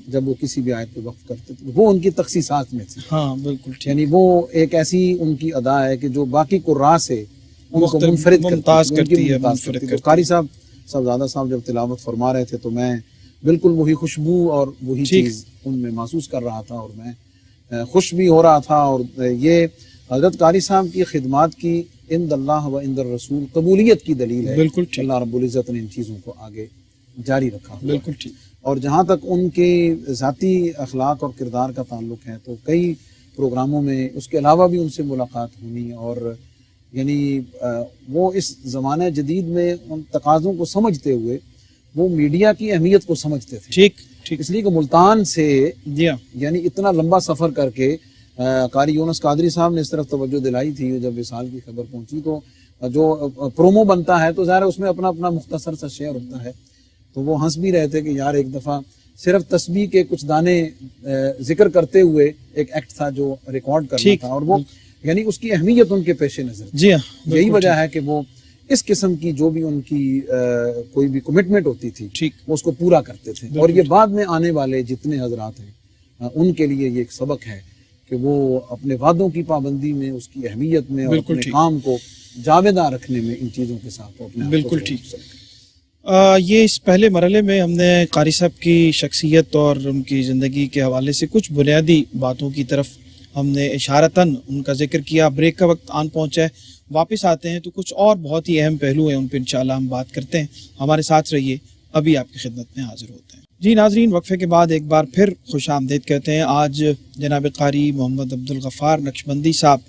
S10: جب وہ کسی بھی آیت پہ وقف کرتے تھے وہ ان کی تخصیصات میں تھی.
S5: ہاں بالکل ٹھیک.
S10: یعنی وہ ایک ایسی ان کی ادا ہے کہ جو باقی قراء سے ان کو منفرد
S5: ممتاز کرتی ہے.
S10: تو قاری صاحبزادہ صاحب جب تلاوت فرما رہے تھے تو میں بالکل وہی خوشبو اور وہی چیز ان میں محسوس کر رہا تھا اور میں خوش بھی ہو رہا تھا. اور یہ حضرت قاری صاحب کی خدمات کی عند اللہ و عند الرسول قبولیت کی دلیل ہے.
S5: بالکل ٹھیک.
S10: اللہ رب العزت نے ان چیزوں کو آگے جاری رکھا.
S5: بالکل ٹھیک.
S10: اور جہاں تک ان کے ذاتی اخلاق اور کردار کا تعلق ہے تو کئی پروگراموں میں اس کے علاوہ بھی ان سے ملاقات ہونی، اور یعنی وہ اس زمانہ جدید میں ان تقاضوں کو سمجھتے ہوئے وہ میڈیا کی اہمیت کو سمجھتے تھے.
S5: ٹھیک
S10: اس لیے کہ ملتان سے
S5: جی ہاں
S10: یعنی اتنا لمبا سفر کر کے قاری یونس قادری صاحب نے اس طرف توجہ دلائی تھی. جب وصال کی خبر پہنچی تو جو پرومو بنتا ہے تو ظاہر اس میں اپنا اپنا مختصر سا شعر ہوتا ہے، تو وہ ہنس بھی رہے تھے کہ یار ایک دفعہ صرف تسبیح کے کچھ دانے ذکر کرتے ہوئے ایک ایکٹ تھا جو ریکارڈ کرنا تھا، اور وہ یعنی اس کی اہمیت ان کے پیش نظر.
S5: جی ہاں
S10: یہی وجہ ہے کہ وہ اس قسم کی جو بھی ان کی کوئی بھی کمٹمنٹ ہوتی تھی وہ اس کو پورا کرتے تھے. اور یہ بعد میں آنے والے جتنے حضرات ہیں ان کے لیے یہ ایک سبق ہے کہ وہ اپنے وعدوں کی پابندی میں، اس کی اہمیت میں، اور اپنے کام کو جاویدہ رکھنے میں ان چیزوں کے ساتھ اپنے آپ کو
S5: بالکل ٹھیک. یہ اس پہلے مرحلے میں ہم نے قاری صاحب کی شخصیت اور ان کی زندگی کے حوالے سے کچھ بنیادی باتوں کی طرف ہم نے اشارتاً ان کا ذکر کیا. بریک کا وقت آن پہنچا ہے، واپس آتے ہیں تو کچھ اور بہت ہی اہم پہلو ہیں، ان پہ انشاءاللہ ہم بات کرتے ہیں. ہمارے ساتھ رہیے، ابھی آپ کی خدمت میں حاضر ہوتے ہیں. جی ناظرین، وقفے کے بعد ایک بار پھر خوش آمدید کہتے ہیں. آج جناب قاری محمد عبدالغفار نقشبندی صاحب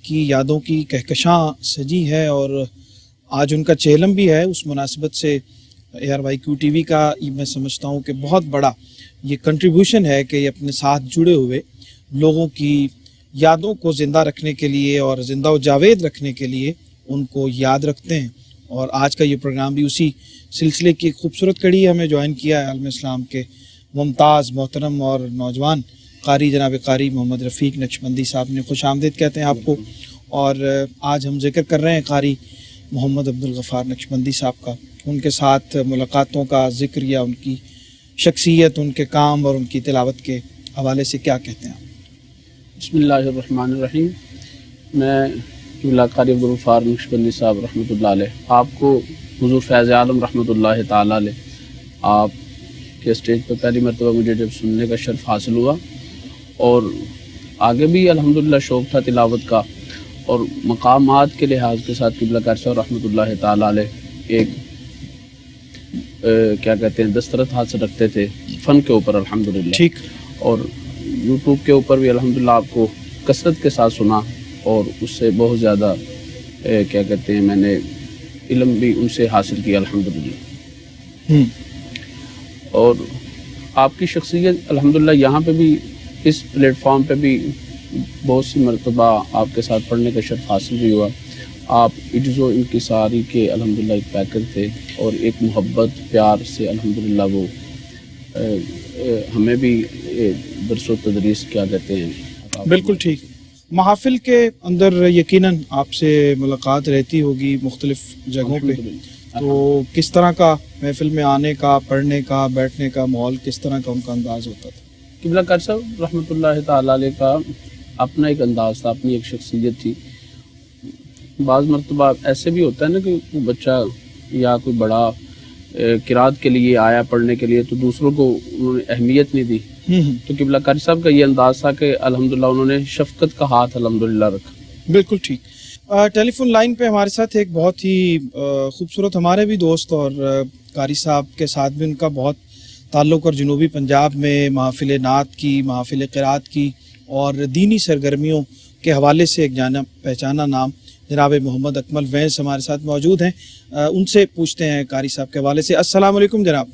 S5: کی یادوں کی کہکشاں سجی ہے، اور آج ان کا چہلم بھی ہے. اس مناسبت سے ARYQ-TV کا میں سمجھتا ہوں کہ بہت بڑا یہ کنٹریبیوشن ہے کہ یہ اپنے ساتھ جڑے ہوئے لوگوں کی یادوں کو زندہ رکھنے کے لیے اور زندہ و جاوید رکھنے کے لیے ان کو یاد رکھتے ہیں. اور آج کا یہ پروگرام بھی اسی سلسلے کی خوبصورت کڑی ہمیں جوائن کیا ہے عالم اسلام کے ممتاز محترم اور نوجوان قاری جناب قاری محمد رفیق نقشبندی صاحب نے. خوش آمدید کہتے ہیں آپ کو. اور آج ہم ذکر کر رہے ہیں قاری محمد عبدالغفار نقشبندی صاحب کا، ان کے ساتھ ملاقاتوں کا ذکر یا ان کی شخصیت، ان کے کام اور ان کی تلاوت کے حوالے سے کیا کہتے ہیں آپ؟
S11: بسم اللہ الرحمن الرحیم. میں قاری عبدالغفار نقشبندی صاحب رحمۃ اللہ علیہ آپ کو حضور فیض عالم رحمۃ اللہ تعالیٰ علیہ آپ کے اسٹیج پہ پہلی مرتبہ مجھے جب سننے کا شرف حاصل ہوا، اور آگے بھی الحمدللہ شوق تھا تلاوت کا، اور مقامات کے لحاظ کے ساتھ قبلہ قاری صاحب رحمۃ اللہ تعالیٰ علیہ ایک کیا کہتے ہیں دسترت ہاتھ سے رکھتے تھے فن کے اوپر الحمدللہ.
S5: ٹھیک.
S11: اور یوٹیوب کے اوپر بھی الحمدللہ آپ کو کثرت کے ساتھ سنا، اور اس سے بہت زیادہ کیا کہتے ہیں میں نے علم بھی ان سے حاصل کیا الحمدللہ. اور آپ کی شخصیت الحمدللہ یہاں پہ بھی اس پلیٹ فارم پہ بھی بہت سی مرتبہ آپ کے ساتھ پڑھنے کا شرف حاصل بھی ہوا. آپ عجز و انکساری کے الحمدللہ ایک پیکر تھے، اور ایک محبت پیار سے الحمدللہ وہ ہمیں بھی درس و تدریس کیا کہتے ہیں.
S5: بالکل ٹھیک. محافل کے اندر یقیناً آپ سے ملاقات رہتی ہوگی مختلف جگہوں پہ، تو کس طرح کا محفل میں آنے کا، پڑھنے کا، بیٹھنے کا ماحول کس طرح کا ان کا انداز ہوتا تھا؟
S11: قبلہ قاری صاحب رحمۃ اللہ تعالیٰ علیہ کا اپنا ایک انداز تھا، اپنی ایک شخصیت تھی. بعض مرتبہ ایسے بھی ہوتا ہے نا کہ کوئی بچہ یا کوئی بڑا قرات کے لیے آیا پڑھنے کے لیے تو دوسروں کو انہوں نے اہمیت نہیں دی، تو قبلہ قاری صاحب کا یہ انداز تھا کہ الحمدللہ انہوں نے شفقت کا ہاتھ الحمدللہ رکھا.
S5: بالکل ٹھیک. ٹیلی فون لائن پہ ہمارے ساتھ ایک بہت ہی خوبصورت ہمارے بھی دوست اور قاری صاحب کے ساتھ بھی ان کا بہت تعلق، اور جنوبی پنجاب میں محافل نعت کی، محافل قرات کی اور دینی سرگرمیوں کے حوالے سے ایک جانا پہچانا نام جناب محمد اکمل وینس ہمارے ساتھ موجود ہیں. ان سے پوچھتے ہیں قاری صاحب کے حوالے سے. السلام علیکم جناب.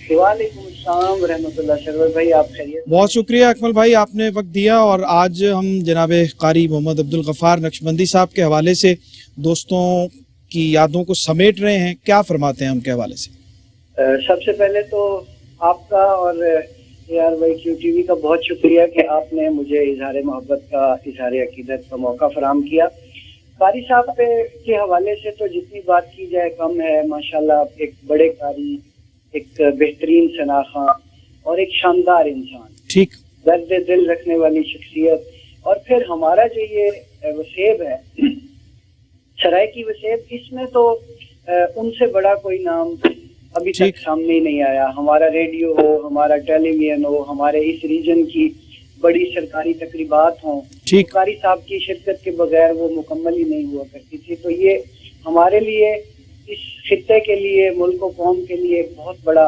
S12: وعلیکم السلام ورحمۃ اللہ. شرور بھائی آپ خیریت؟
S5: بہت شکریہ اکمل بھائی، آپ نے وقت دیا. اور آج ہم جناب قاری محمد عبدالغفار نقشبندی صاحب کے حوالے سے دوستوں کی یادوں کو سمیٹ رہے ہیں، کیا فرماتے ہیں ان کے حوالے سے؟
S12: سب سے پہلے تو آپ کا اور ARYQ-TV کا بہت شکریہ کہ آپ نے مجھے اظہار محبت کا، اظہار عقیدت کا موقع فراہم کیا. قاری صاحب کے حوالے سے تو جتنی بات کی جائے کم ہے. ماشاءاللہ آپ ایک بڑے قاری، ایک بہترین شناخواں اور ایک شاندار انسان،
S5: ٹھیک،
S12: درد دل رکھنے والی شخصیت. اور پھر ہمارا جو یہ وسیب ہے سرائکی وسیب، اس میں تو ان سے بڑا کوئی نام ابھی تک سامنے ہی نہیں آیا. ہمارا ریڈیو ہو، ہمارا ٹیلی ویژن ہو، ہمارے اس ریجن کی بڑی سرکاری تقریبات ہوں، قاری صاحب کی شرکت کے بغیر وہ مکمل ہی نہیں ہوا کرتی تھی. تو یہ ہمارے لیے، اس خطے کے لیے، ملک و قوم کے لیے ایک بہت بڑا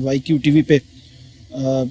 S5: YQ TV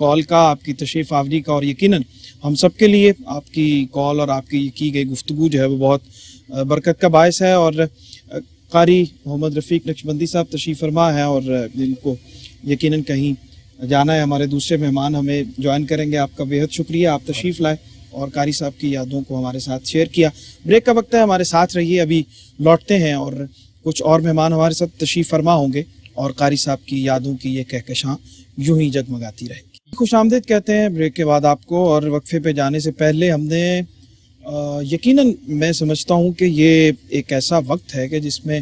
S5: کال کا, آپ کی تشریف آوری کا, اور یقیناً ہم سب کے لیے آپ کی کال اور آپ کی کی گئی گفتگو جو ہے وہ بہت برکت کا باعث ہے. اور قاری محمد رفیق نقشبندی صاحب تشریف فرما ہے اور جن کو یقیناً کہیں جانا ہے. ہمارے دوسرے مہمان ہمیں جوائن کریں گے. آپ کا بیحد شکریہ, آپ تشریف لائے اور قاری صاحب کی یادوں کو ہمارے ساتھ شیئر کیا. بریک کا وقت ہے, ہمارے ساتھ رہیے, ابھی لوٹتے ہیں اور کچھ اور مہمان ہمارے ساتھ تشریف فرما ہوں گے اور قاری صاحب کی یادوں کی یہ کہکشاں یوں ہی جگمگاتی رہے گی. خوش آمدید کہتے ہیں بریک کے بعد آپ کو. اور وقفے پہ جانے سے پہلے ہم نے یقیناً میں سمجھتا ہوں کہ یہ ایک ایسا وقت ہے کہ جس میں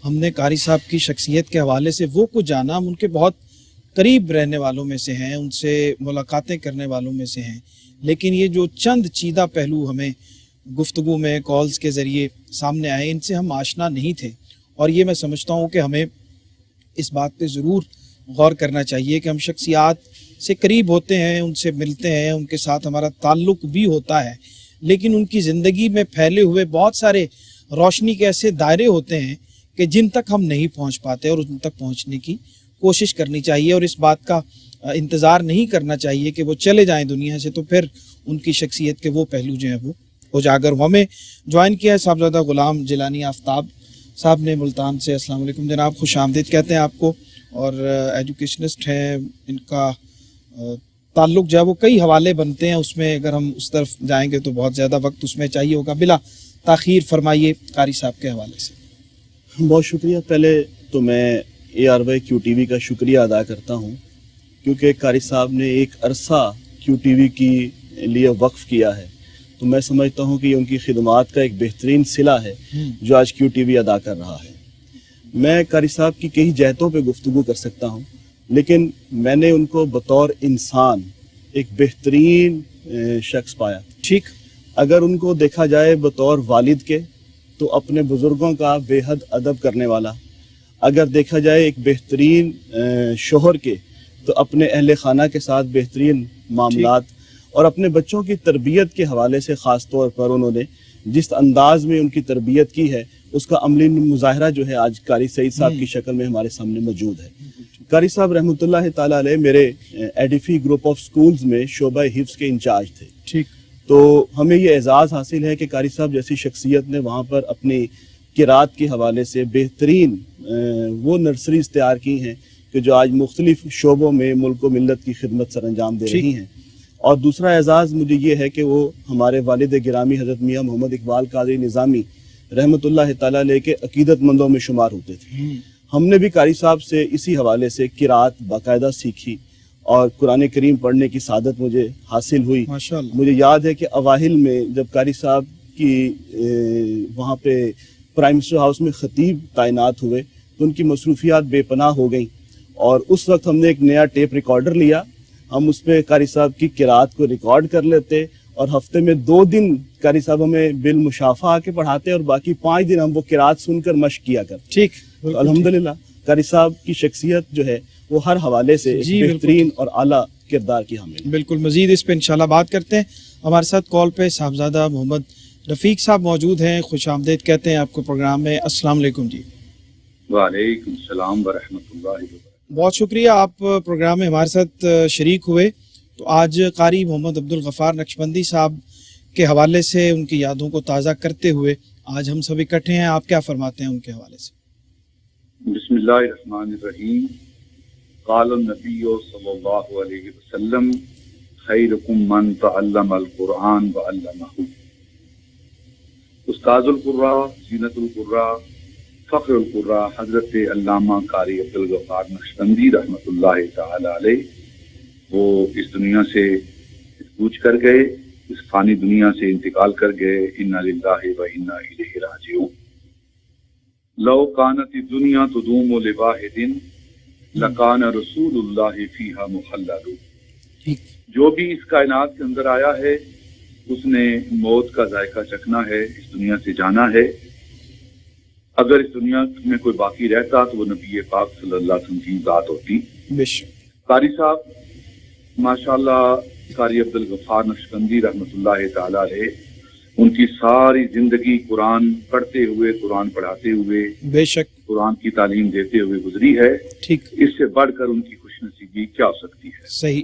S5: ہم نے قاری صاحب کی شخصیت کے حوالے سے وہ کچھ جانا. ہم ان کے بہت قریب رہنے والوں میں سے ہیں, ان سے ملاقاتیں کرنے والوں میں سے ہیں, لیکن یہ جو چند چیدہ پہلو ہمیں گفتگو میں کالز کے ذریعے سامنے آئے, ان سے ہم آشنا نہیں تھے. اور یہ میں سمجھتا ہوں کہ ہمیں اس بات پہ ضرور غور کرنا چاہیے کہ ہم شخصیات سے قریب ہوتے ہیں, ان سے ملتے ہیں, ان کے ساتھ ہمارا تعلق بھی ہوتا ہے, لیکن ان کی زندگی میں پھیلے ہوئے بہت سارے روشنی کے ایسے دائرے ہوتے ہیں کہ جن تک ہم نہیں پہنچ پاتے, اور ان تک پہنچنے کی کوشش کرنی چاہیے. اور اس بات کا انتظار نہیں کرنا چاہیے کہ وہ چلے جائیں دنیا سے تو پھر ان کی شخصیت کے وہ پہلو جو ہیں وہ اجاگر ہوں. ہمیں جوائن کیا ہے صاحبزادہ غلام جیلانی آفتاب صاحب نے ملتان سے. السلام علیکم جناب, خوش آمدید کہتے ہیں آپ کو. اور ایجوکیشنسٹ ہیں, ان کا تعلق جو ہے وہ کئی حوالے بنتے ہیں, اس میں اگر ہم اس طرف جائیں گے تو بہت زیادہ وقت اس میں چاہیے ہوگا. بلا تاخیر فرمائیے قاری صاحب کے حوالے سے.
S13: بہت شکریہ. پہلے تو میں ARY-QTV کا شکریہ ادا کرتا ہوں, کیونکہ قاری صاحب نے ایک عرصہ QTV کی لیے وقف کیا ہے, تو میں سمجھتا ہوں کہ یہ ان کی خدمات کا ایک بہترین صلہ ہے جو آج QTV ادا کر رہا ہے. میں قاری صاحب کی کئی جہتوں پہ گفتگو کر سکتا ہوں, لیکن میں نے ان کو بطور انسان ایک بہترین شخص پایا.
S5: ٹھیک,
S13: اگر ان کو دیکھا جائے بطور والد کے تو اپنے بزرگوں کا بے حد ادب کرنے والا, اگر دیکھا جائے ایک بہترین شوہر کے تو اپنے اہل خانہ کے ساتھ بہترین معاملات, اور اپنے بچوں کی تربیت کے حوالے سے خاص طور پر انہوں نے جس انداز میں ان کی تربیت کی ہے اس کا عملی مظاہرہ جو ہے آج قاری سعید صاحب کی شکل میں ہمارے سامنے موجود ہے. قاری صاحب رحمۃ اللہ تعالیٰ علیہ میرے ایڈیفی گروپ آف سکولز میں شعبہ حفظ کے انچارج تھے.
S5: ٹھیک,
S13: تو ہمیں یہ اعزاز حاصل ہے کہ قاری صاحب جیسی شخصیت نے وہاں پر اپنی قرات کے حوالے سے بہترین وہ نرسریز تیار کی ہیں کہ جو آج مختلف شعبوں میں ملک و ملت کی خدمت سر انجام دے رہی ہیں. اور دوسرا اعزاز مجھے یہ ہے کہ وہ ہمارے والد گرامی حضرت میاں محمد اقبال قادری نظامی رحمۃ اللہ تعالیٰ علیہ کے عقیدت مندوں میں شمار ہوتے تھے. ہم نے بھی قاری صاحب سے اسی حوالے سے قرات باقاعدہ سیکھی اور قرآن کریم پڑھنے کی سعادت مجھے حاصل ہوئی. مجھے یاد ہے کہ اوائل میں جب قاری صاحب کی وہاں پہ پرائم منسٹر ہاؤس میں خطیب تعینات ہوئے تو ان کی مصروفیات بے پناہ ہو گئیں, اور اس وقت ہم نے ایک نیا ٹیپ ریکارڈر لیا. ہم اس پہ قاری صاحب کی قرات کو ریکارڈ کر لیتے اور ہفتے میں 2 دن قاری صاحب ہمیں بالمشافہ آ کے پڑھاتے اور باقی 5 دن ہم وہ قرات سن کر مشق کیا کرتے.
S5: ٹھیک,
S13: الحمدللہ قاری صاحب کی شخصیت جو ہے وہ ہر حوالے سے بہترین اور اعلیٰ کردار کی حامل.
S5: بالکل, مزید اس پہ انشاءاللہ بات کرتے ہیں. ہمارے ساتھ کال پہ صاحبزادہ محمد رفیق صاحب موجود ہیں, خوش آمدید کہتے ہیں آپ کو پروگرام میں. السلام علیکم جی.
S14: وعلیکم السلام ورحمۃ اللہ وبرکاتہ.
S5: بہت شکریہ, آپ پروگرام میں ہمارے ساتھ شریک ہوئے. تو آج قاری محمد عبدالغفار نقشبندی صاحب کے حوالے سے ان کی یادوں کو تازہ کرتے ہوئے آج ہم سب اکٹھے ہیں. آپ کیا فرماتے ہیں ان کے حوالے سے؟
S14: بسم اللہ الرحمن الرحیم. قال النبی صلی اللہ علیہ وسلم خیرکم من تعلم القرآن وعلمہ. استاذ القراء، زینت القراء، فخر القراء حضرت علامہ قاری عبدالغفار نقشبندی رحمۃ اللہ تعالی علیہ وہ اس دنیا سے کوچ کر گئے، اس فانی دنیا سے انتقال کر گئے. انا للہ و انا الیہ راجعون. لو کانت الدنیا تدوم لواحد لکان رسول اللہ فیہا مخلد. جو بھی اس کائنات کے اندر آیا ہے اس نے موت کا ذائقہ چکھنا ہے، اس دنیا سے جانا ہے. اگر اس دنیا میں کوئی باقی رہتا تو وہ نبی پاک صلی اللہ علیہ وسلم کی ذات ہوتی. قاری صاحب ماشاءاللہ قاری عبدالغفار نقشبندی رحمۃ اللہ تعالی علیہ، ان کی ساری زندگی قرآن پڑھتے ہوئے، قرآن پڑھاتے ہوئے،
S5: بے شک
S14: قرآن کی تعلیم دیتے ہوئے گزری ہے.
S5: ٹھیک،
S14: اس سے بڑھ کر ان کی خوش نصیبی کیا ہو سکتی ہے؟
S5: صحیح.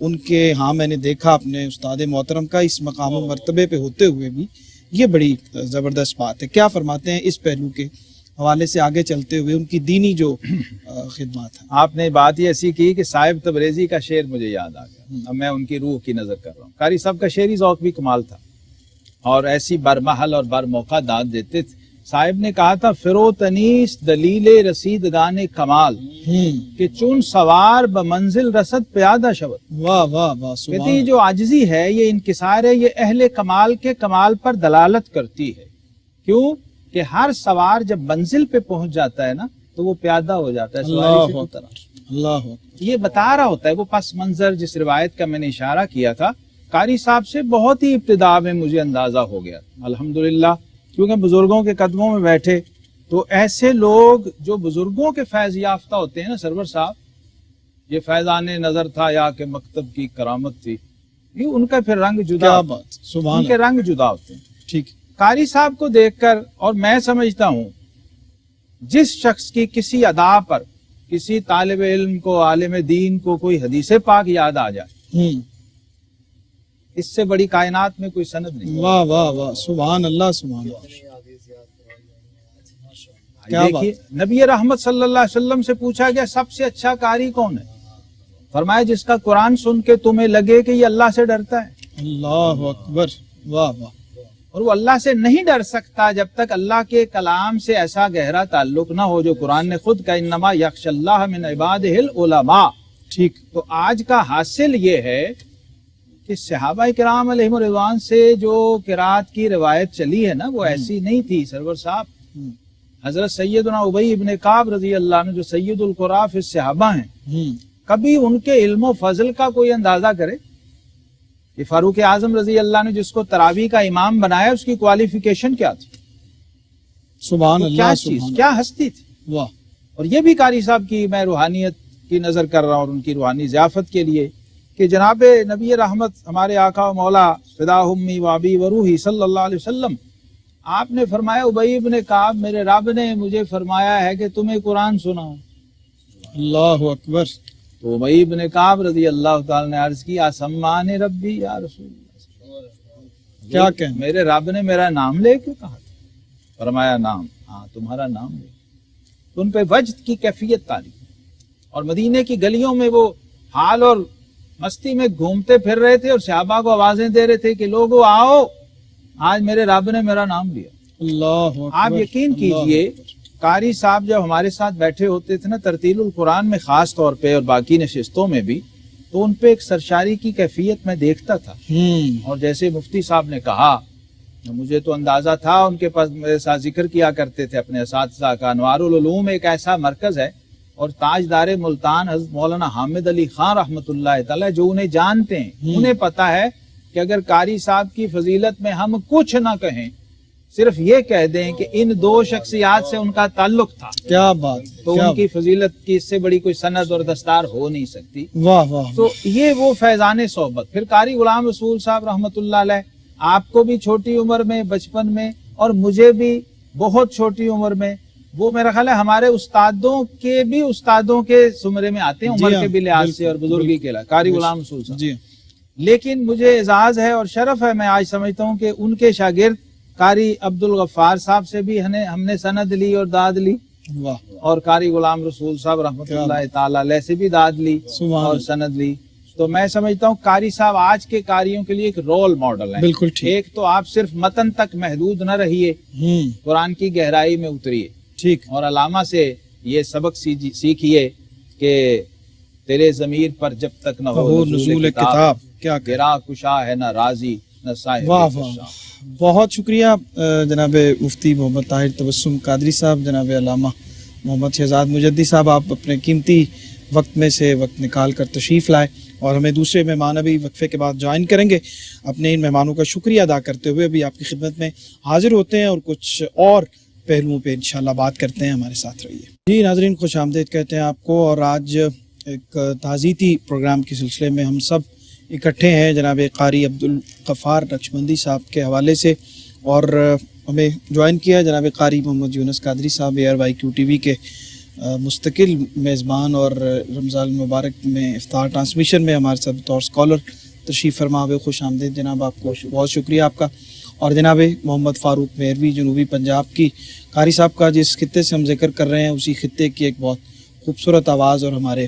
S5: ان کے ہاں میں نے دیکھا اپنے استاد محترم کا اس مقام و مرتبے پہ ہوتے ہوئے بھی، یہ بڑی زبردست بات ہے. کیا فرماتے ہیں اس پہلو کے حوالے سے آگے چلتے ہوئے ان کی دینی جو خدمات ہیں؟
S6: آپ نے بات ہی ایسی کی کہ صاحب تبریزی کا شعر مجھے یاد آ گیا. اب میں ان کی روح کی نظر کر رہا ہوں. قاری صاحب کا شعری ذوق بھی کمال تھا اور ایسی برمحل اور بر موقع داد دیتے تھے. صاحب نے کہا تھا فروتنیس دلیل رسیدگان کمال کہ چون سوار بمنزل رسد پیادہ شود.
S5: واہ واہ واہ.
S6: کہتی یہ جو عاجزی ہے، یہ انکسار ہے، یہ اہل کمال کے کمال پر دلالت کرتی ہے. کیوں کہ ہر سوار جب منزل پہ پہنچ جاتا ہے نا تو وہ پیادہ ہو جاتا ہے.
S5: اللہ
S6: یہ بتا رہا ہوتا ہے وہ پس منظر جس روایت کا میں نے اشارہ کیا تھا. قاری صاحب سے بہت ہی ابتدا میں مجھے اندازہ ہو گیا الحمدللہ، کیونکہ بزرگوں کے قدموں میں بیٹھے تو ایسے لوگ جو بزرگوں کے فیض یافتہ ہوتے ہیں نا سرور صاحب، یہ فیضان نظر تھا یا کہ مکتب کی کرامت تھی، یہ ان کا پھر رنگ جدا، ان کے رنگ جدا ہوتے ہیں.
S5: ٹھیک.
S6: قاری صاحب کو دیکھ کر، اور میں سمجھتا ہوں جس شخص کی کسی ادا پر کسی طالب علم کو، عالم دین کو کوئی حدیث پاک یاد آ جائے، اس سے بڑی کائنات میں کوئی سند نہیں.
S5: واہ واہ واہ. سبحان اللہ سبحان اللہ.
S6: دیکھیے نبی رحمت صلی اللہ علیہ وسلم سے پوچھا گیا سب سے اچھا قاری کون ہے؟ فرمایا جس کا قرآن سن کے تمہیں لگے کہ یہ اللہ سے ڈرتا ہے.
S5: اللہ اکبر. واہ واہ.
S6: اور وہ اللہ سے نہیں ڈر سکتا جب تک اللہ کے کلام سے ایسا گہرا تعلق نہ ہو جو قرآن نے خود کہا انما یخشی اللہ من عبادہ العلماء.
S5: ٹھیک.
S6: تو آج کا حاصل یہ ہے کہ صحابہ کرام علیہم رضوان سے جو قرات کی روایت چلی ہے نا وہ ایسی نہیں تھی سرور صاحب. حضرت سیدنا ابی ابن کعب رضی اللہ عنہ جو سید القراء فی الصحابہ ہیں، کبھی ان کے علم و فضل کا کوئی اندازہ کرے کہ فاروق اعظم رضی اللہ نے جس کو تراویح کا امام بنایا اس کی کوالیفیکیشن کیا تھی؟
S5: سبحان اللہ.
S6: کیا چیز، کیا ہستی تھی.
S5: واہ.
S6: اور یہ بھی قاری صاحب کی میں روحانیت کی نظر کر رہا ہوں اور ان کی روحانی ضیافت کے لیے کہ جناب نبی رحمت ہمارے آقا و مولا فدا امی و ابی و روحی صلی اللہ علیہ وسلم، آپ نے فرمایا ابی ابن کعب میرے رب نے مجھے فرمایا ہے کہ تمہیں قرآن سناؤں.
S5: اللہ اکبر.
S6: تو ابی ابن کعب رضی اللہ تعالی نے عرض کی آسمان ربی یا رسول اللہ،
S5: کیا کہیں
S6: میرے رب نے میرا نام لے کے کہا تھا. فرمایا نام، ہاں تمہارا نام لے. تو ان پہ وجد کی کیفیت تاری اور مدینے کی گلیوں میں وہ حال اور مستی میں گھومتے پھر رہے تھے اور صحابہ کو آوازیں دے رہے تھے کہ لوگو آؤ آج میرے رب نے میرا نام لیا.
S5: اللہ.
S6: آپ یقین کیجئے قاری صاحب جب ہمارے ساتھ بیٹھے ہوتے تھے نا ترتیل القرآن میں خاص طور پہ اور باقی نشستوں میں بھی، تو ان پہ ایک سرشاری کی کیفیت میں دیکھتا تھا. اور جیسے مفتی صاحب نے کہا مجھے تو اندازہ تھا، ان کے پاس میرے ساتھ ذکر کیا کرتے تھے اپنے اساتذہ کا، انوار العلوم ایک ایسا مرکز ہے اور تاجدار ملتان حضرت مولانا حامد علی خان رحمۃ اللہ تعالی جو انہیں جانتے ہیں انہیں پتا ہے کہ اگر قاری صاحب کی فضیلت میں ہم کچھ نہ کہیں، صرف یہ کہہ دیں کہ ان دو شخصیات سے ان کا تعلق تھا،
S5: کیا بات،
S6: تو ان کی فضیلت کی اس سے بڑی کوئی سند اور دستار ہو نہیں سکتی.
S5: واہ واہ.
S6: تو یہ وہ فیضان صحبت. پھر قاری غلام رسول صاحب رحمۃ اللہ علیہ، آپ کو بھی چھوٹی عمر میں بچپن میں اور مجھے بھی بہت چھوٹی عمر میں، وہ میرا خیال ہے ہمارے استادوں کے زمرے میں آتے ہیں عمر کے بھی لحاظ سے اور بزرگی کے لحاظ، قاری غلام رسول صاحب.
S5: جی.
S6: لیکن مجھے اعزاز ہے اور شرف ہے، میں آج سمجھتا ہوں کہ ان کے شاگرد قاری عبدالغفار صاحب سے بھی ہم نے سند لی اور داد لی.
S5: واہ.
S6: اور قاری غلام رسول صاحب رحمۃ اللہ تعالی علیہ سے بھی داد لی اور سند لی. تو میں سمجھتا ہوں قاری صاحب آج کے قاریوں کے لیے ایک رول ماڈل ہے.
S5: بالکل ٹھیک.
S6: ایک تو آپ صرف متن تک محدود نہ رہیے، قرآن کی گہرائی میں اتریے.
S5: ٹھیک.
S6: اور علامہ سے یہ سبق سیکھیے کہ تیرے ضمیر پر جب تک نہ ہو نزول کتاب، کیا گرا کشا ہے نہ راضی نہ صاحب.
S5: واہ واہ. بہت شکریہ جناب مفتی محمد طاہر تبسم قادری صاحب، جناب علامہ محمد شہزاد مجدی صاحب، آپ اپنے قیمتی وقت میں سے وقت نکال کر تشریف لائے اور ہمیں دوسرے مہمان ابھی وقفے کے بعد جوائن کریں گے. اپنے ان مہمانوں کا شکریہ ادا کرتے ہوئے ابھی آپ کی خدمت میں حاضر ہوتے ہیں اور کچھ اور پہلوؤں پہ انشاءاللہ بات کرتے ہیں. ہمارے ساتھ رہیے. جی ناظرین، خوش آمدید کہتے ہیں آپ کو. اور آج ایک تعزیتی پروگرام کے سلسلے میں ہم سب اکٹھے ہیں جناب قاری عبدالغفار نقشبندی صاحب کے حوالے سے، اور ہمیں جوائن کیا جناب قاری محمد یونس قادری صاحب ARYQ TV کے مستقل میزبان اور رمضان المبارک میں افطار ٹرانسمیشن میں ہمارے ساتھ بطور اسکالر تشریف فرما ہوئے. خوش آمدید جناب, آپ کو بہت شکریہ آپ کا. اور جناب محمد فاروق مہروی جنوبی پنجاب کی قاری صاحب کا جس خطے سے ہم ذکر کر رہے ہیں اسی خطے کی ایک بہت خوبصورت آواز اور ہمارے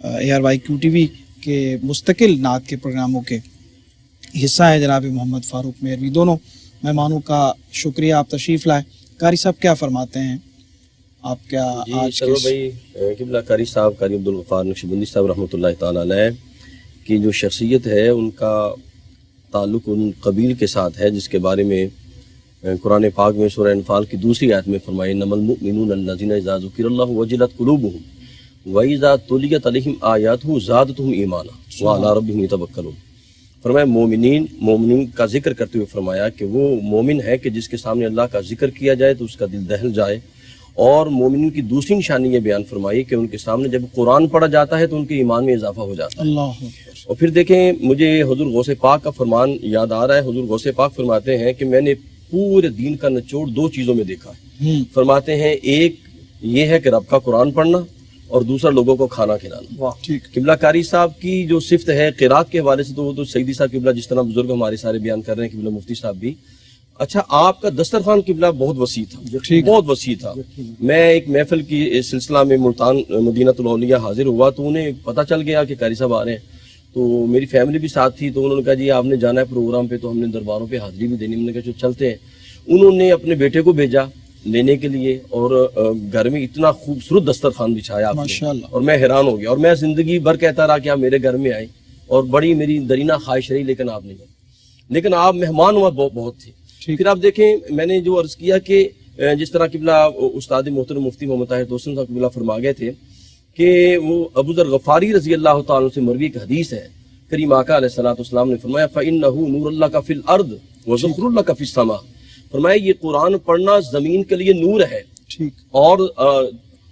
S5: ARYQ-TV کے مستقل نعت کے پروگراموں کے حصہ ہیں جناب محمد فاروق مہروی. دونوں مہمانوں کا شکریہ, آپ تشریف لائے. قاری صاحب کیا فرماتے ہیں آپ؟ کیا آج
S15: بھائی قبلہ قاری صاحب قاری عبدالغفار نقشبندی صاحب رحمۃ اللہ تعالیٰ علیہ کی جو شخصیت ہے ان کا تعلق ان قبیل کے ساتھ ہے جس کے بارے میں قرآن پاک میں سورہ انفال کی دوسری آیت میں فرمائے انما المؤمنون الذین اذا ذکر اللہ وجلت قلوبهم واذا تلیت علیہم آیاتہ زادتہم ایمانا وعلی ربہم یتوکلون. فرمایا مومنین کا ذکر کرتے ہوئے فرمایا کہ وہ مومن ہے کہ جس کے سامنے اللہ کا ذکر کیا جائے تو اس کا دل دہل جائے. اور مومنین کی دوسری نشانی یہ بیان فرمائی کہ ان کے سامنے جب قرآن پڑھا جاتا ہے تو ان کے ایمان میں اضافہ ہو جاتا ہے.
S5: اللہ.
S15: اور پھر دیکھیں مجھے حضور غوث پاک کا فرمان یاد آ رہا ہے. حضور غوث پاک فرماتے ہیں کہ میں نے پورے دین کا نچوڑ دو چیزوں میں دیکھا ہے. فرماتے ہیں ایک یہ ہے کہ رب کا قرآن پڑھنا اور دوسرا لوگوں کو کھانا کھلانا. قبلہ قاری صاحب کی جو صفت ہے قرات کے حوالے سے تو وہ تو سیدی صاحب قبلہ جس طرح بزرگ ہمارے سارے بیان کر رہے ہیں, قبلہ مفتی صاحب بھی. اچھا, آپ کا دسترخوان قبلہ بہت وسیع تھا, بہت وسیع تھا. میں ایک محفل کی سلسلہ میں ملتان مدینہ الاولیاء حاضر ہوا تو انہیں پتہ چل گیا کہ قاری صاحب آ رہے ہیں. تو میری فیملی بھی ساتھ تھی تو انہوں نے کہا جی آپ نے جانا ہے پروگرام پہ, تو ہم نے درباروں پہ حاضری بھی دینی. میں نے کہا چلتے ہیں. انہوں نے اپنے بیٹے کو بھیجا لینے کے لیے اور گھر میں اتنا خوبصورت دسترخوان بچھایا ماشاءاللہ, اور میں حیران ہو گیا. اور میں زندگی بھر کہتا رہا کہ آپ میرے گھر میں آئے اور بڑی میری درینہ خواہش رہی, لیکن آپ نہیں آئے. لیکن آپ مہمان ہوا بہت تھے. پھر آپ دیکھیں میں نے جو عرض کیا کہ جس طرح قبلہ استاد محترم مفتی محمد طاہر توسن صاحب قبلہ فرما گئے تھے کہ وہ ابو ذر غفاری رضی اللہ تعالیٰ سے مروی ایک حدیث ہے. کریم آقا علیہ الصلوۃ والسلام نے فرمایا فَإِنَّهُ نُورُ اللَّهِ فِي الْأَرْضِ وَذِكْرُ اللَّهِ فِي السَّمَاءِ. فرمایا یہ قرآن پڑھنا زمین کے لیے نور ہے اور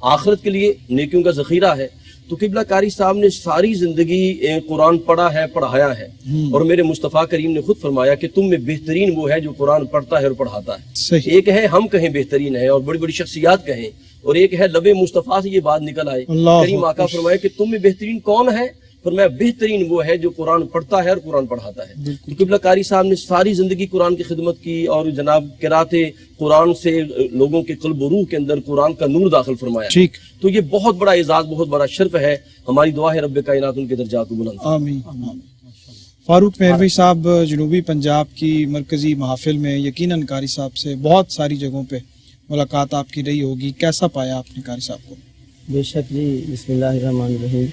S15: آخرت کے لیے نیکیوں کا ذخیرہ ہے. تو قبلہ قاری صاحب نے ساری زندگی قرآن پڑھا ہے, پڑھایا ہے. اور میرے مصطفیٰ کریم نے خود فرمایا کہ تم میں بہترین وہ ہے جو قرآن پڑھتا ہے اور پڑھاتا ہے. ایک ہے ہم کہیں بہترین ہے اور بڑی بڑی شخصیات کہیں, اور ایک ہے لب مصطفیٰ سے یہ بات نکل آئے. کریم آقا فرمایا کہ تم میں بہترین کون ہے؟ فرمایا بہترین وہ ہے جو قرآن پڑھتا ہے اور قرآن پڑھاتا ہے. تو قبلہ قاری صاحب نے ساری زندگی قرآن کی خدمت کی اور جناب قرات قرآن سے لوگوں کے قلب و روح کے اندر قرآن کا نور داخل فرمایا. تو یہ بہت بڑا اعزاز, بہت بڑا شرف ہے. ہماری دعا ہے رب کائنات ان کے درجات کو بلند فرمائے.
S5: آمین. فاروق مہروی صاحب جنوبی پنجاب کی مرکزی محافل میں یقیناً قاری صاحب سے بہت ساری جگہوں پہ ملاقات آپ کی رہی ہوگی. کیسا پایا آپ نے قاری صاحب کو؟
S16: بے شک جی, بسم اللہ الرحمن الرحیم.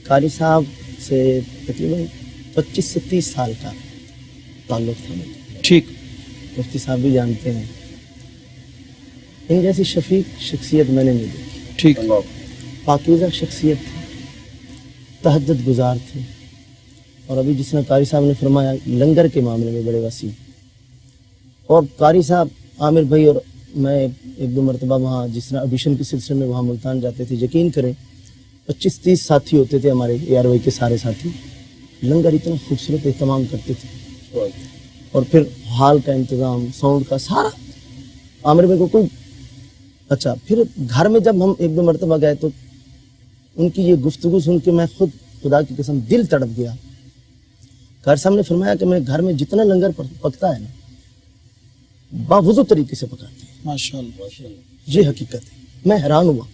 S16: قاری صاحب سے تقریباً 25 سے 30 سال کا تعلق تھا.
S5: ٹھیک,
S16: مفتی صاحب بھی جانتے ہیں. ان جیسی شفیق شخصیت میں نے نہیں دیکھی.
S5: ٹھیک,
S16: پاکیزہ شخصیت تھی, تہجد گزار تھے. اور ابھی جس میں قاری صاحب نے فرمایا لنگر کے معاملے میں بڑے وسیع. اور قاری صاحب عامر بھائی اور میں ایک دو مرتبہ وہاں جس طرح ایڈیشن کے سلسلے میں وہاں ملتان جاتے تھے, یقین کریں 25-30 ساتھی ہوتے تھے ہمارے ARY کے سارے ساتھی. لنگر اتنا خوبصورت اہتمام کرتے تھے. اور پھر ہال کا انتظام, ساؤنڈ کا سارا عامر بھائی کو کوئی. اچھا, پھر گھر میں جب ہم ایک دو مرتبہ گئے تو ان کی یہ گفتگو سن کے میں خود خدا کی قسم دل تڑپ گیا. قاری صاحب نے فرمایا کہ میں گھر میں جتنا لنگر پکتا ہے نا باوضو طریقے سے پکاتے ہیں.
S5: ماشاءاللہ,
S16: یہ حقیقت ہے. میں حیران ہوا,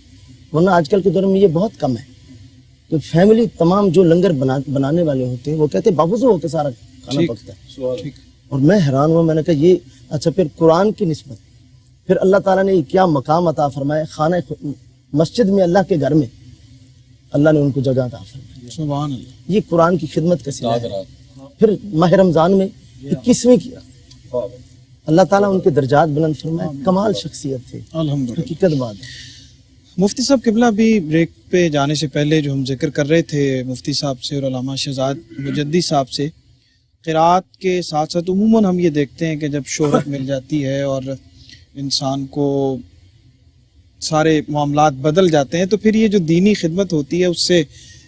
S16: ورنہ آج کل کے دور میں یہ بہت کم ہے کہ فیملی تمام جو لنگر بنانے والے ہوتے ہیں وہ کہتے ہیں باوضو ہو کے سارا کھانا پکتا ہے. اور میں حیران ہوا, میں نے کہا یہ اچھا. پھر قرآن کی نسبت, پھر اللہ تعالیٰ نے کیا مقام عطا فرمایا. خانہ مسجد میں اللہ کے گھر میں اللہ نے ان کو جگہ عطا فرمائی.
S5: سبحان اللہ.
S16: یہ قرآن کی خدمت کا صلہ ہے. پھر ماہ رمضان میں 21ویں کی اللہ تعالیٰ ان کے درجات بلند فرمائے. کمال شخصیت تھے, حقیقت بات ہے.
S5: مفتی صاحب قبلہ بھی بریک پہ جانے سے پہلے جو ہم ذکر کر رہے تھے مفتی صاحب سے اور علامہ شہزاد مجدی صاحب سے, قرات کے ساتھ ساتھ عموماً ہم یہ دیکھتے ہیں کہ جب شہرت مل جاتی ہے اور انسان کو سارے معاملات بدل جاتے ہیں تو پھر یہ جو دینی خدمت ہوتی ہے اس سے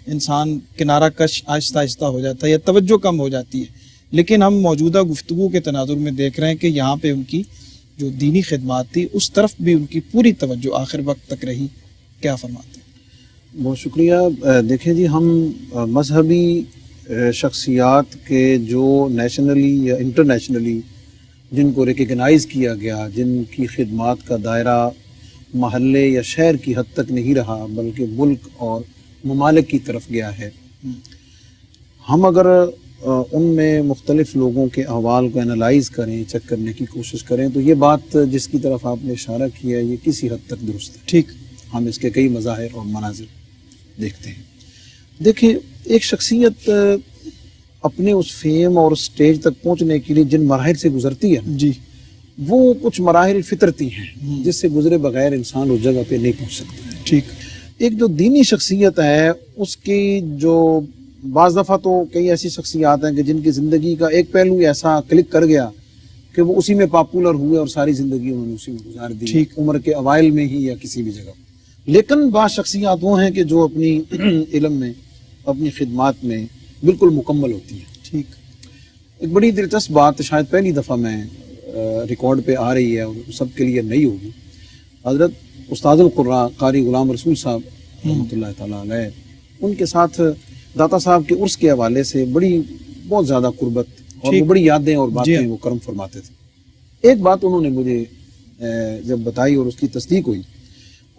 S5: انسان کنارہ کش آہستہ آہستہ ہو جاتا ہے یا توجہ کم ہو جاتی ہے. لیکن ہم موجودہ گفتگو کے تناظر میں دیکھ رہے ہیں کہ یہاں پہ ان کی جو دینی خدمات تھی اس طرف بھی ان کی پوری توجہ آخر وقت تک رہی. کیا فرماتے ہیں؟
S10: بہت شکریہ. دیکھیں جی، ہم مذہبی شخصیات کے جو نیشنلی یا انٹرنیشنلی جن کو ریکگنائز کیا گیا، جن کی خدمات کا دائرہ محلے یا شہر کی حد تک نہیں رہا بلکہ ملک اور ممالک کی طرف گیا ہے، ہم اگر ان میں مختلف لوگوں کے احوال کو انالائز کریں، چیک کرنے کی کوشش کریں، تو یہ بات جس کی طرف آپ نے اشارہ کیا ہے یہ کسی حد تک درست ہے.
S5: ٹھیک،
S10: ہم اس کے کئی مظاہر اور مناظر دیکھتے ہیں. دیکھیں، ایک شخصیت اپنے اس فیم اور اسٹیج تک پہنچنے کے لیے جن مراحل سے گزرتی ہے
S5: جی،
S10: وہ کچھ مراحل فطرتی ہیں جس سے گزرے بغیر انسان اس جگہ پہ نہیں پہنچ سکتا ہے.
S5: ٹھیک.
S10: ایک جو دینی شخصیت ہے اس کی جو بعض دفعہ تو کئی ایسی شخصیات ہیں کہ جن کی زندگی کا ایک پہلو ایسا کلک کر گیا کہ وہ اسی میں پاپولر ہوئے اور ساری زندگی انہوں نے اسی میں گزار دی،
S5: ٹھیک،
S10: عمر کے اوائل میں ہی یا کسی بھی جگہ. لیکن بعض شخصیات وہ ہیں کہ جو اپنی علم میں، اپنی خدمات میں بالکل مکمل ہوتی ہیں.
S5: ٹھیک.
S10: ایک بڑی دلچسپ بات شاید پہلی دفعہ میں ریکارڈ پہ آ رہی ہے اور سب کے لیے نئی ہوگی. حضرت استاد القراء قاری غلام رسول صاحب رحمۃ اللہ تعالیٰ علیہ، ان کے ساتھ داتا صاحب کے عرس کے حوالے سے بہت زیادہ قربت اور وہ بڑی یادیں اور باتیں وہ کرم فرماتے تھے. ایک بات انہوں نے مجھے جب بتائی اور اس کی تصدیق ہوئی،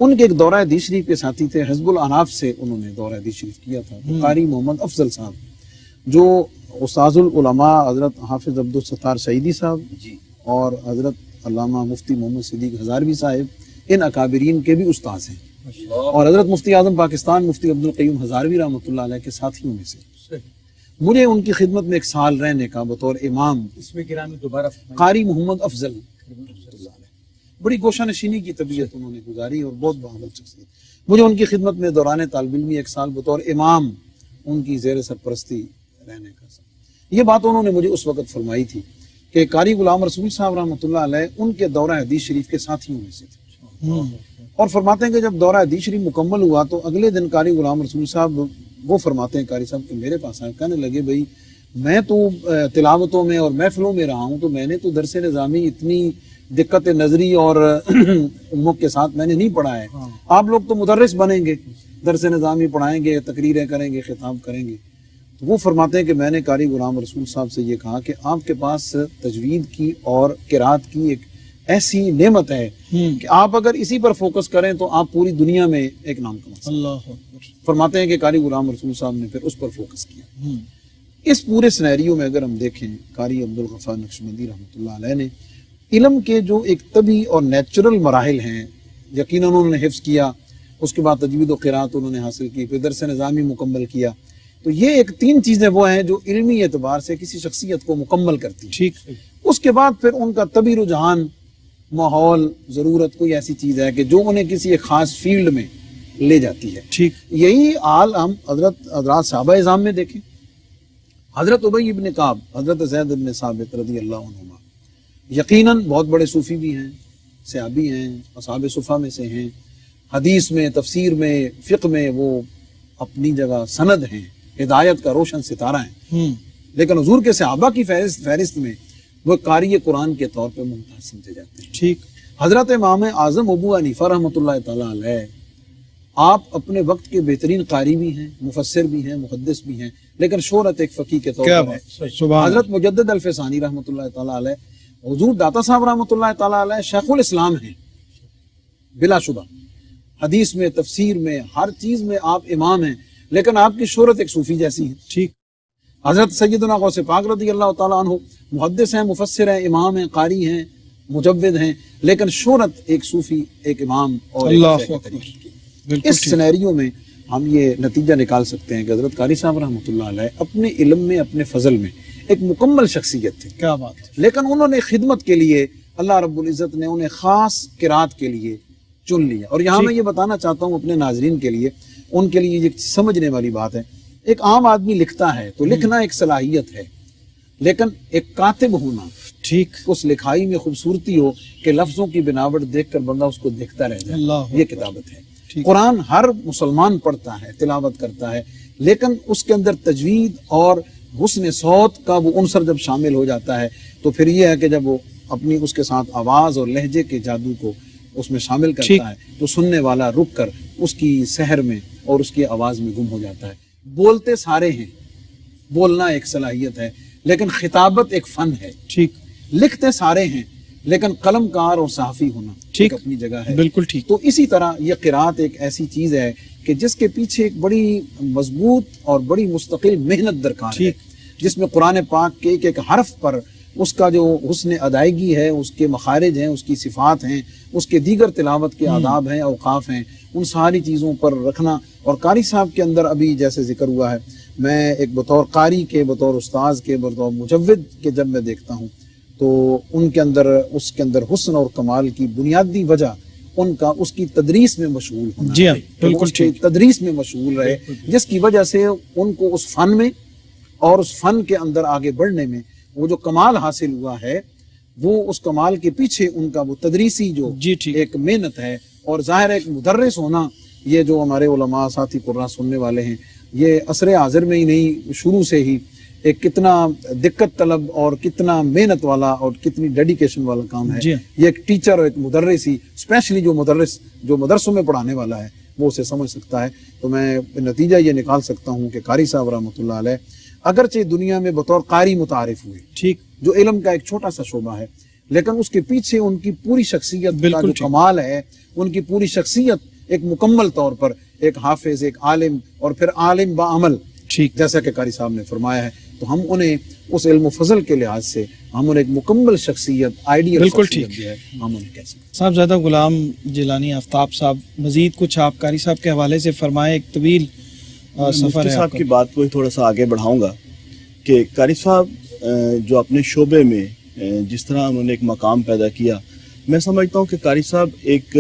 S10: ان کے ایک دورہ حدیث شریف کے ساتھی تھے، حزب الاناف سے انہوں نے دورہ حدیث شریف کیا تھا. قاری محمد افضل صاحب جو استاذ العلماء حضرت حافظ عبدالستار سعیدی صاحب اور حضرت علامہ مفتی محمد صدیق ہزاروی صاحب ان اکابرین کے بھی استاذ ہیں، اور حضرت مفتی اعظم پاکستان مفتی عبدالقیوم ہزاروی رحمۃ اللہ علیہ کے ساتھیوں میں سے. مجھے ان کی خدمت میں ایک سال رہنے کا بطور امام قاری محمد افضل بڑی گوشہ نشینی کی طبیعت انہوں نے گزاری اور بہت بہادر شخصیت. مجھے ان کی خدمت میں دوران طالب علمی ایک سال بطور امام ان کی زیر سرپرستی رہنے کا. یہ بات انہوں نے مجھے اس وقت فرمائی تھی کہ قاری غلام رسول صاحب رحمۃ اللہ علیہ ان کے دورہ حدیث شریف کے ساتھیوں میں سے تھے، اور فرماتے ہیں کہ جب دورہ حدیث شریف مکمل ہوا تو اگلے دن قاری غلام رسول صاحب وہ فرماتے ہیں قاری صاحب کہ میرے پاس آئے، کہنے لگے بھائی میں تو تلاوتوں میں اور محفلوں میں رہا ہوں، تو میں نے تو درس نظامی اتنی دقت نظری اور امک کے ساتھ میں نے نہیں پڑھا ہے. آپ لوگ تو مدرس بنیں گے، درس نظامی پڑھائیں گے، تقریریں کریں گے، خطاب کریں گے. تو وہ فرماتے ہیں کہ میں نے قاری غلام رسول صاحب سے یہ کہا کہ آپ کے پاس تجوید کی اور قرات کی ایک ایسی نعمت ہے کہ آپ اگر اسی پر فوکس کریں تو آپ پوری دنیا میں ایک نام کما سکتے ہیں.
S5: اللہ
S10: فرماتے ہیں کہ قاری غلام رسول صاحب نے پھر اس پر فوکس کیا. اس پورے سینیریو میں اگر ہم دیکھیں، قاری عبدالغفار نقشبندی رحمۃ اللہ علیہ نے علم کے جو ایک طبی اور نیچرل مراحل ہیں یقیناً انہوں نے حفظ کیا، اس کے بعد تجوید و قرات انہوں نے حاصل کی، پھر درس نظامی مکمل کیا. تو یہ ایک 3 چیزیں وہ ہیں جو علمی اعتبار سے کسی شخصیت کو مکمل کرتی ہیں.
S5: ٹھیک.
S10: اس کے بعد پھر ان کا طبی رجحان، ماحول، ضرورت کوئی ایسی چیز ہے کہ جو انہیں کسی ایک خاص فیلڈ میں لے جاتی ہے.
S5: ٹھیک.
S10: یہی حال ہم حضرات صحابہ اعظام میں دیکھیں. حضرت ابی ابن کعب، حضرت زید ابن ثابت رضی اللہ عنہما یقیناً بہت بڑے صوفی بھی ہیں، صحابی ہیں، اصحاب صفہ میں سے ہیں، حدیث میں، تفسیر میں، فقہ میں وہ اپنی جگہ سند ہیں، ہدایت کا روشن ستارہ ہیں. لیکن حضور کے صحابہ کی فہرست میں وہ قاری قرآن کے طور پہ ممتاز سمجھے جاتے ہیں.
S5: ٹھیک.
S10: حضرت امام اعظم ابو حنیفہ رحمۃ اللہ تعالیٰ علیہ، آپ اپنے وقت کے بہترین قاری بھی ہیں، مفسر بھی ہیں، محدث بھی ہیں، لیکن شہرت ایک فقیہ کے طور پر ہے. حضرت مجدد الفسانی رحمۃ اللہ تعالیٰ علیہ، حضور داتا صاحب رحمۃ اللہ تعالیٰ علیہ شیخ الاسلام ہیں بلا شبہ، حدیث میں، تفسیر میں، ہر چیز میں آپ امام ہیں، لیکن آپ کی شہرت ایک صوفی جیسی ہے.
S5: ٹھیک.
S10: حضرت سیدنا غوث پاک رضی اللہ تعالیٰ عنہ محدث ہیں، مفسر ہیں، امام ہیں، قاری ہیں، مجود ہیں، لیکن شہرت ایک صوفی، ایک امام اور اس سینیریو میں ہم یہ نتیجہ نکال سکتے ہیں کہ حضرت قاری صاحب رحمۃ اللہ علیہ اپنے علم میں، اپنے فضل میں ایک مکمل شخصیت تھی.
S5: کیا بات.
S10: لیکن انہوں نے خدمت کے لیے اللہ رب العزت نے انہیں خاص قرات کے لیے چن لیا. اور یہاں میں یہ بتانا چاہتا ہوں اپنے ناظرین کے لیے، ان کے لیے یہ سمجھنے والی بات ہے. ایک عام آدمی لکھتا ہے تو لکھنا ایک صلاحیت ہے، لیکن ایک کاتب ہونا،
S5: ٹھیک،
S10: اس لکھائی میں خوبصورتی ہو کہ لفظوں کی بناوٹ دیکھ کر بندہ اس کو دیکھتا رہ جائے، یہ کتابت ہے. قرآن ہر مسلمان پڑھتا ہے، تلاوت کرتا ہے، لیکن اس کے اندر تجوید اور حسن صوت کا وہ عنصر جب شامل ہو جاتا ہے تو پھر یہ ہے کہ جب وہ اپنی اس کے ساتھ آواز اور لہجے کے جادو کو اس میں شامل کرتا ہے تو سننے والا رک کر اس کی سحر میں اور اس کی آواز میں گم ہو جاتا ہے. بولتے سارے ہیں، بولنا ایک صلاحیت ہے، لیکن خطابت ایک فن ہے.
S5: ٹھیک.
S10: لکھتے سارے ہیں لیکن قلم کار اور صحافی ہونا ایک اپنی جگہ ہے.
S5: بالکل ٹھیک.
S10: تو اسی طرح یہ قرات ایک ایسی چیز ہے کہ جس کے پیچھے ایک بڑی مضبوط اور بڑی مستقل محنت درکار ہے، جس میں قرآن پاک کے ایک حرف پر اس کا جو حسن ادائیگی ہے، اس کے مخارج ہیں، اس کی صفات ہیں، اس کے دیگر تلاوت کے آداب ہیں، اوقاف ہیں، ان ساری چیزوں پر رکھنا. اور قاری صاحب کے اندر ابھی جیسے ذکر ہوا ہے، میں ایک بطور قاری کے، بطور استاذ کے، بطور مجود کے جب میں دیکھتا ہوں تو ان کے اندر اس کے اندر حسن اور کمال کی بنیادی وجہ ان کا اس کی تدریس میں مشغول ہونا.
S5: جی ہاں بالکل ٹھیک.
S10: تدریس میں مشغول رہے، جس کی وجہ سے ان کو اس فن میں اور اس فن کے اندر آگے بڑھنے میں وہ جو کمال حاصل ہوا ہے، وہ اس کمال کے پیچھے ان کا وہ تدریسی جو ایک محنت ہے. اور ظاہر ہے ایک مدرس ہونا، یہ جو ہمارے علماء ساتھی قرآن سننے والے ہیں، یہ عصر حاضر میں ہی نہیں، شروع سے ہی ایک کتنا دقت طلب اور کتنا محنت والا اور کتنی ڈیڈیکیشن والا کام ہے. یہ ایک ٹیچر اور ایک مدرس ہی، اسپیشلی جو مدرس جو مدرسوں میں پڑھانے والا ہے، وہ اسے سمجھ سکتا ہے. تو میں نتیجہ یہ نکال سکتا ہوں کہ قاری صاحب رحمۃ اللہ علیہ اگرچہ دنیا میں بطور قاری متعارف ہوئے، ٹھیک، جو علم کا ایک چھوٹا سا شعبہ ہے، لیکن اس کے پیچھے ان کی پوری شخصیت کا جو کمال ہے، ان کی پوری شخصیت ایک مکمل طور پر ایک حافظ، ایک عالم اور پھر عالم بعمل، ٹھیک، جیسا کہ قاری صاحب نے فرمایا ہے. تو ہم انہیں اس علم و فضل کے لحاظ سے ہم انہیں ایک مکمل شخصیت، آئیڈیل شخصیت جو ہے، ہم انہیں کہہ سکتے ہیں.
S5: صاحب زیادہ غلام جیلانی آفتاب صاحب، مزید کچھ آپ قاری صاحب کے حوالے سے فرمائیں. ایک طویل سفر ہے.
S13: صاحب کی بات کو تھوڑا سا آگے بڑھاؤں گا کہ قاری صاحب جو اپنے شعبے میں جس طرح انہوں نے ایک مقام پیدا کیا، میں سمجھتا ہوں کہ قاری صاحب ایک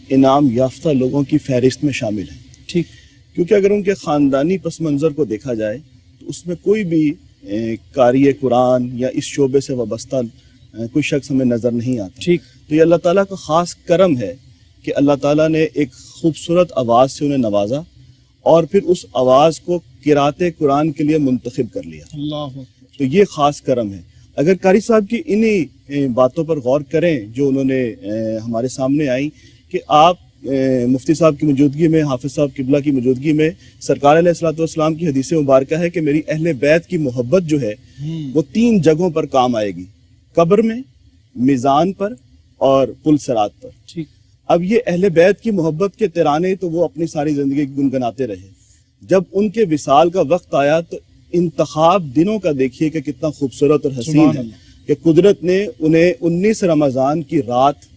S13: انعام یافتہ لوگوں کی فہرست میں شامل ہیں.
S5: ٹھیک.
S13: کیونکہ اگر ان کے خاندانی پس منظر کو دیکھا جائے تو اس میں کوئی بھی قاری قرآن یا اس شعبے سے وابستہ کوئی شخص ہمیں نظر نہیں آتا.
S5: ٹھیک.
S13: تو یہ اللہ تعالیٰ کا خاص کرم ہے کہ اللہ تعالیٰ نے ایک خوبصورت آواز سے انہیں نوازا اور پھر اس آواز کو قرات قرآن کے لیے منتخب کر لیا.
S5: اللہ.
S13: تو یہ خاص کرم ہے. اگر قاری صاحب کی انہی باتوں پر غور کریں جو انہوں نے ہمارے سامنے آئی کہ آپ مفتی صاحب کی موجودگی میں، حافظ صاحب قبلہ کی موجودگی میں، سرکار علیہ الصلوۃ والسلام کی حدیث مبارکہ ہے کہ میری اہل بیت کی محبت جو ہے وہ 3 جگہوں پر کام آئے گی، قبر میں، میزان پر اور پل صراط پر.
S5: ٹھیک.
S13: اب یہ اہل بیت کی محبت کے ترانے تو وہ اپنی ساری زندگی گنگناتے رہے. جب ان کے وصال کا وقت آیا تو انتخاب دنوں کا دیکھیے کہ کتنا خوبصورت اور حسین ہے کہ قدرت نے انہیں 19 رمضان کی رات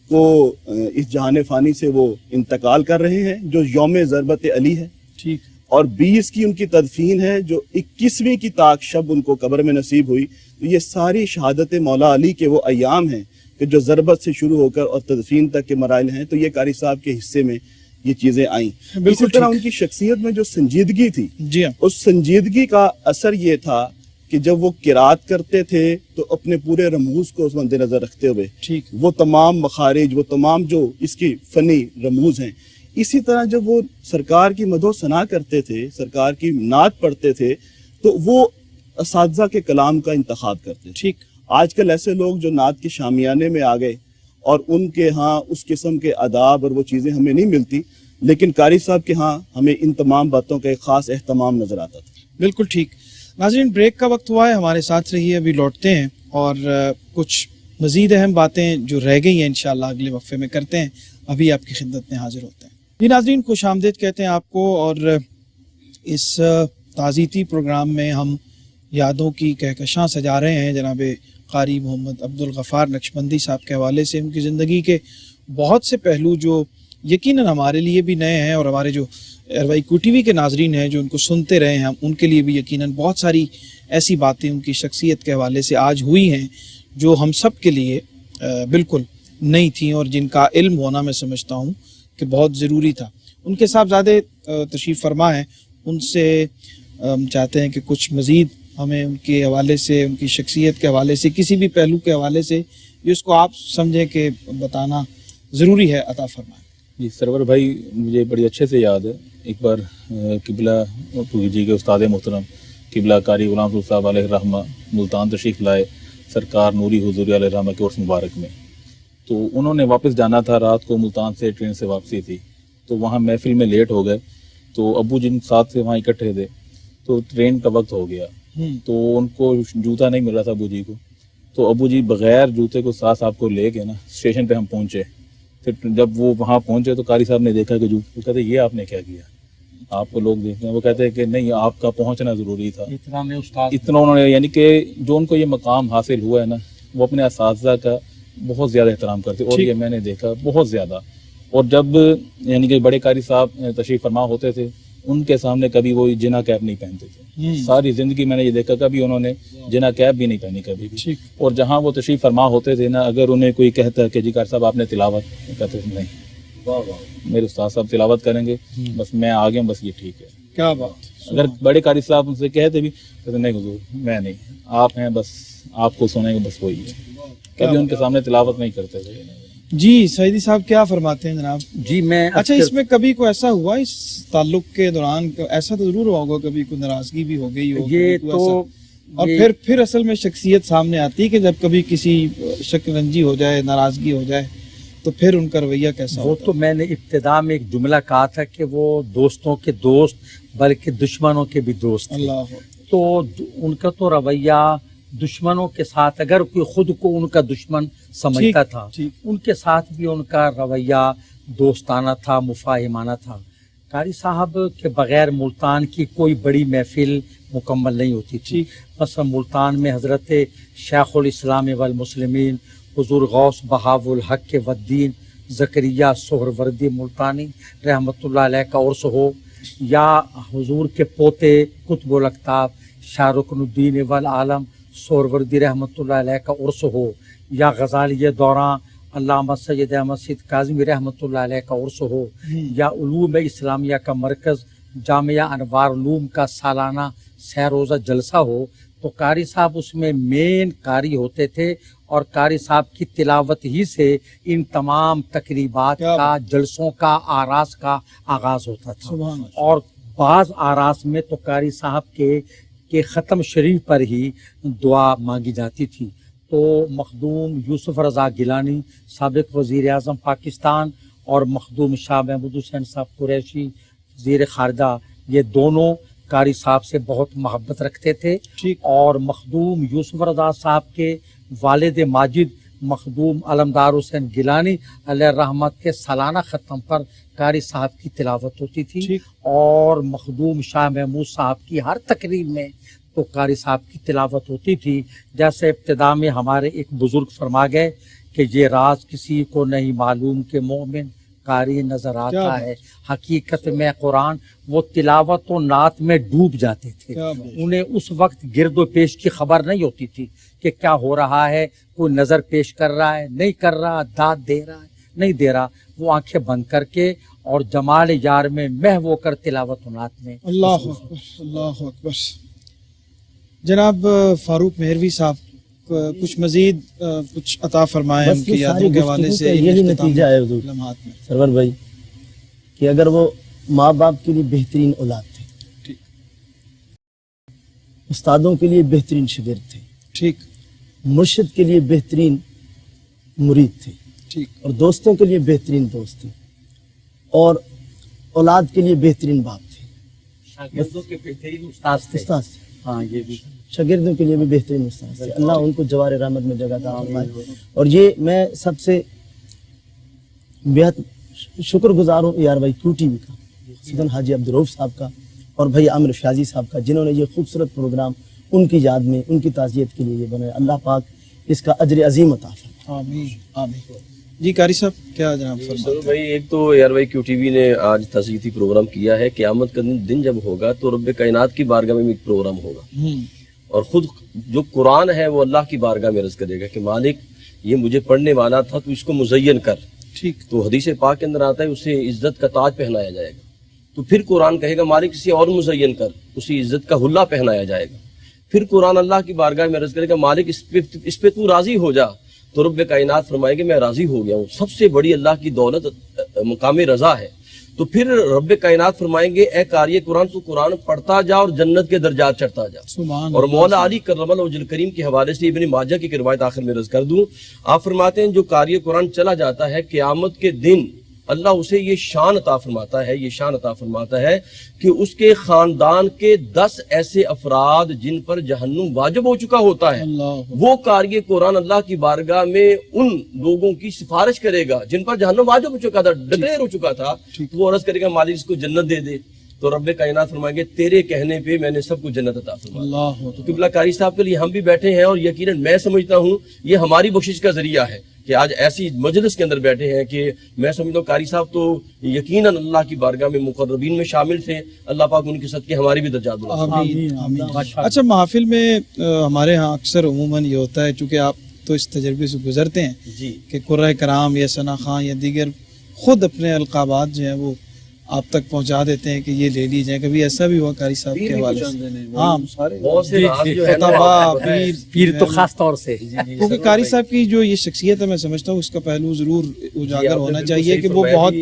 S13: کو اس جہان فانی سے وہ انتقال کر رہے ہیں جو یوم ضربت علی ہے.
S5: ٹھیک.
S13: اور 20 کی ان کی تدفین ہے جو 21ویں کی طاق شب ان کو قبر میں نصیب ہوئی. تو یہ ساری شہادت مولا علی کے وہ ایام ہیں کہ جو ضربت سے شروع ہو کر اور تدفین تک کے مراحل ہیں. تو یہ قاری صاحب کے حصے میں یہ چیزیں آئیں. اسی طرح ان کی شخصیت میں جو سنجیدگی تھی،
S5: جی ہاں،
S13: اس سنجیدگی کا اثر یہ تھا کہ جب وہ قرات کرتے تھے تو اپنے پورے رموز کو اس مد نظر رکھتے ہوئے وہ تمام مخارج، وہ تمام جو اس کی فنی رموز ہیں. اسی طرح جب وہ سرکار کی مدح و ثنا کرتے تھے، سرکار کی نعت پڑھتے تھے، تو وہ اساتذہ کے کلام کا انتخاب کرتے تھے.
S5: ٹھیک.
S13: آج کل ایسے لوگ جو نعت کے شامیانے میں آ گئے اور ان کے ہاں اس قسم کے آداب اور وہ چیزیں ہمیں نہیں ملتی، لیکن قاری صاحب کے ہاں ہمیں ان تمام باتوں کا ایک خاص اہتمام نظر آتا تھا.
S5: بالکل ٹھیک. ناظرین، بریک کا وقت ہوا ہے، ہمارے ساتھ رہیے، ابھی لوٹتے ہیں اور کچھ مزید اہم باتیں جو رہ گئی ہیں انشاءاللہ اگلے وقفے میں کرتے ہیں. ابھی آپ کی خدمت میں حاضر ہوتے ہیں. جی ناظرین، خوش آمدید کہتے ہیں آپ کو. اور اس تعزیتی پروگرام میں ہم یادوں کی کہکشاں سجا رہے ہیں جناب قاری محمد عبدالغفار نقشبندی صاحب کے حوالے سے. ان کی زندگی کے بہت سے پہلو جو یقیناً ہمارے لیے بھی نئے ہیں اور ہمارے جو اروائی کو ٹی وی کے ناظرین ہیں جو ان کو سنتے رہے ہیں، ان کے لیے بھی یقیناً بہت ساری ایسی باتیں ان کی شخصیت کے حوالے سے آج ہوئی ہیں جو ہم سب کے لیے بالکل نئی تھیں اور جن کا علم ہونا میں سمجھتا ہوں کہ بہت ضروری تھا. ان کے صاحبزادے تشریف فرما ہیں، ان سے چاہتے ہیں کہ کچھ مزید ہمیں ان کے حوالے سے، ان کی شخصیت کے حوالے سے، کسی بھی پہلو کے حوالے سے جس کو آپ سمجھیں کہ بتانا ضروری ہے، عطا فرمائیں.
S17: جی سرور بھائی، مجھے بڑی اچھے سے یاد ہے ایک بار قبلہ جی کے استاد محترم قبلہ قاری غلام رسول صاحب علیہ الرحمہ ملتان تشریف لائے سرکار نوری حضور علیہ الرحمہ کے عرس مبارک میں. تو انہوں نے واپس جانا تھا، رات کو ملتان سے ٹرین سے واپسی تھی، تو وہاں محفل میں لیٹ ہو گئے، تو ابو جن ساتھ سے وہاں اکٹھے تھے، تو ٹرین کا وقت ہو گیا، تو ان کو جوتا نہیں مل رہا تھا ابو جی کو، تو ابو جی بغیر جوتے کو ساتھ آپ کو لے کے نا اسٹیشن پہ ہم پہنچے. پھر جب وہ وہاں پہنچے تو قاری صاحب نے دیکھا کہ وہ کہتے یہ آپ نے کیا کیا، آپ کو لوگ دیکھتے ہیں. وہ کہتے ہیں کہ نہیں، آپ کا پہنچنا ضروری تھا. اتنا انہوں نے، یعنی کہ جو ان کو یہ مقام حاصل ہوا ہے نا، وہ اپنے اساتذہ کا بہت زیادہ احترام کرتے، اور یہ میں نے دیکھا بہت زیادہ. اور جب یعنی کہ بڑے قاری صاحب تشریف فرما ہوتے تھے، ان کے سامنے کبھی وہ جنا کیپ نہیں پہنتے تھے. ساری زندگی میں نے یہ دیکھا کبھی انہوں نے جنا کیپ بھی نہیں پہنی کبھی بھی. اور جہاں وہ تشریف فرما ہوتے تھے نا، اگر انہیں کوئی کہتا کہ جی قاری صاحب آپ نے تلاوت، کہتے نہیں، میرے استاد صاحب تلاوت کریں گے، بس میں آگے ہوں، بس یہ ٹھیک ہے.
S5: کیا بات.
S17: اگر بڑے قاری صاحب ان سے کہتے بھی، کہتے نہیں حضور میں نہیں، آپ ہیں، بس آپ کو سنیں گے، بس وہی ہے. کبھی ان کے سامنے تلاوت نہیں کرتے تھے.
S5: جی سعیدی صاحب کیا فرماتے ہیں جناب؟
S7: جی میں
S5: اچھا، اس میں کبھی کوئی ایسا ہوا اس تعلق کے دوران، ایسا تو ضرور ہوگا کبھی کوئی ناراضگی بھی ہو گئی ہو
S7: یہ تو،
S5: اور پھر اصل میں شخصیت سامنے آتی ہے کہ جب کبھی کسی شک رنجی ہو جائے، ناراضگی ہو جائے، تو پھر ان کا رویہ کیسا
S7: وہ تو میں نے ابتدا میں ایک جملہ کہا تھا کہ وہ دوستوں کے دوست بلکہ دشمنوں کے بھی دوست تھے. تو ان کا تو رویہ دشمنوں کے ساتھ، اگر کوئی خود کو ان کا دشمن سمجھتا تھا، ان کے ساتھ بھی ان کا رویہ دوستانہ تھا، مفاہمانہ تھا. قاری صاحب کے بغیر ملتان کی کوئی بڑی محفل مکمل نہیں ہوتی تھی. مثلا ملتان میں حضرت شیخ الاسلام والمسلمین حضور غوث بہاء الحق والدین زکریا سہروردی ملتانی رحمۃ اللہ علیہ کا عرس ہو، یا حضور کے پوتے قطب الاقطاب شاہ رکن الدین والعالم سہروردی رحمۃ اللہ علیہ کا عرس ہو، یا غزالی دوران علامہ سید احمد سید کاظمی رحمۃ اللہ علیہ کا عرس ہو، یا علوم اسلامیہ کا مرکز جامعہ انوار علوم کا سالانہ سہ روزہ جلسہ ہو، تو قاری صاحب اس میں مین قاری ہوتے تھے. اور قاری صاحب کی تلاوت ہی سے ان تمام تقریبات کا، جلسوں کا، آراس کا آغاز ہوتا تھا. اور بعض آراس میں تو قاری صاحب کے ختم شریف پر ہی دعا مانگی جاتی تھی. تو مخدوم یوسف رضا گیلانی سابق وزیر اعظم پاکستان اور مخدوم شاہ محمود حسین صاحب قریشی وزیر خارجہ، یہ دونوں قاری صاحب سے بہت محبت رکھتے تھے. اور مخدوم یوسف رضا صاحب کے والد ماجد مخدوم علمدار حسین گیلانی علیہ رحمت کے سالانہ ختم پر قاری صاحب کی تلاوت ہوتی تھی. اور مخدوم شاہ محمود صاحب کی ہر تقریب میں تو قاری صاحب کی تلاوت ہوتی تھی. جیسے ابتدا میں ہمارے ایک بزرگ فرما گئے کہ یہ راز کسی کو نہیں معلوم کہ مومن قاری نظر آتا ہے، حقیقت میں قرآن. وہ تلاوت و نعت میں ڈوب جاتے تھے. انہیں اس وقت گرد و پیش کی خبر نہیں ہوتی تھی کہ کیا ہو رہا ہے، کوئی نظر پیش کر رہا ہے، نہیں کر رہا، داد دے رہا ہے، نہیں دے رہا. وہ آنکھیں بند کر کے اور جمال یار میں محو ہو کر تلاوت و نعت میں.
S5: اللہ اکبر، اللہ اکبر. جناب فاروق مہروی صاحب کچھ مزید کچھ عطا فرمائیں ان کی یادوں کے حوالے سے.
S16: یہی نتیجہ ہے حضور سرور بھائی کہ اگر وہ ماں باپ کے لیے بہترین اولاد تھے، استادوں کے لیے بہترین شاگرد تھے، مرشد کے لیے بہترین مرید تھے، اور دوستوں کے لیے بہترین دوست تھے، اور اولاد کے لیے بہترین باپ تھے،
S7: شاگردوں کے بہترین استاد تھے.
S16: ہاں یہ بھی شاگردوں کے لیے بھی بہترین استاد تھے. اللہ ان کو جوار رحمت میں جگہ عطا فرمائے. اور یہ میں سب سے بہت شکر گزار ہوں ARY QTV کا، سیدن حاجی عبدالرؤف صاحب کا، اور بھائی عامر فیاضی صاحب کا، جنہوں نے یہ خوبصورت پروگرام ان کی یاد میں، ان کی تعزیت کے لیے یہ بنایا. اللہ پاک اس کا اجر عظیم عطا فرمائے.
S5: آمین آمین. جی قاری صاحب کیا جناب فرمائیں؟
S15: بھائی ایک تو ARY QTV نے آج تعزیتی پروگرام کیا ہے. قیامت کا دن جب ہوگا تو رب کائنات کی بارگاہ میں ایک پروگرام ہوگا، اور خود جو قرآن ہے وہ اللہ کی بارگاہ میں عرض کرے گا کہ مالک یہ مجھے پڑھنے والا تھا تو اس کو مزین کر. تو حدیث پاک کے اندر آتا ہے اسے عزت کا تاج پہنایا جائے گا. تو پھر قرآن کہے گا مالک اسے اور مزین کر، اسے عزت کا حلہ پہنایا جائے گا. پھر قرآن اللہ کی بارگاہ میں عرض کرے گا مالک اس پہ تو راضی ہو جا. تو رب کائنات فرمائے گا میں راضی ہو گیا ہوں. سب سے بڑی اللہ کی دولت مقام رضا ہے. تو تو پھر رب کائنات فرمائیں گے اے قاری قرآن تو قرآن پڑھتا جا اور جنت کے درجات چڑھتا جا. اور مولا علی کرم اللہ وجہ کریم کے حوالے سے ابن ماجہ کی روایت آخر میں عرض کر دوں, آپ فرماتے ہیں جو قاری قرآن چلا جاتا ہے قیامت کے دن اللہ اسے یہ شان عطا فرماتا ہے کہ اس کے خاندان کے 10 ایسے افراد جن پر جہنم واجب ہو چکا ہوتا ہے, وہ قاری قرآن اللہ کی بارگاہ میں ان لوگوں کی سفارش کرے گا جن پر جہنم واجب ہو چکا تھا, ڈکلیئر ہو چکا تھا, تو وہ عرض کرے گا مالک اس کو جنت دے دے. تو رب کائنات فرمائیں گے تیرے کہنے پہ میں نے سب کو جنت عطا فرمایا. تو قبلہ قاری صاحب کے لیے ہم بھی بیٹھے ہیں اور یقیناً میں سمجھتا ہوں یہ ہماری بخشش کا ذریعہ ہے کہ آج ایسی مجلس کے اندر بیٹھے ہیں کہ میں سمجھتا ہوں قاری صاحب تو یقیناً اللہ کی بارگاہ میں مقربین میں شامل تھے. اللہ پاک ان کے صدقے ہماری بھی درجات بلند.
S5: اچھا, محافل میں ہمارے ہاں اکثر عموماً یہ ہوتا ہے, چونکہ آپ تو اس تجربے سے گزرتے ہیں کہ قرۂ کرام یا ثنا خان یا دیگر خود اپنے القابات جو ہیں وہ آپ تک پہنچا دیتے ہیں کہ یہ لے لی جائیں. کبھی ایسا بھی ہوا قاری صاحب کے حوالے سے؟ ہاں,
S7: پیر تو خاص طور سے,
S5: کیونکہ قاری صاحب کی جو یہ شخصیت ہے میں سمجھتا ہوں اس کا پہلو ضرور اجاگر ہونا چاہیے کہ وہ بہت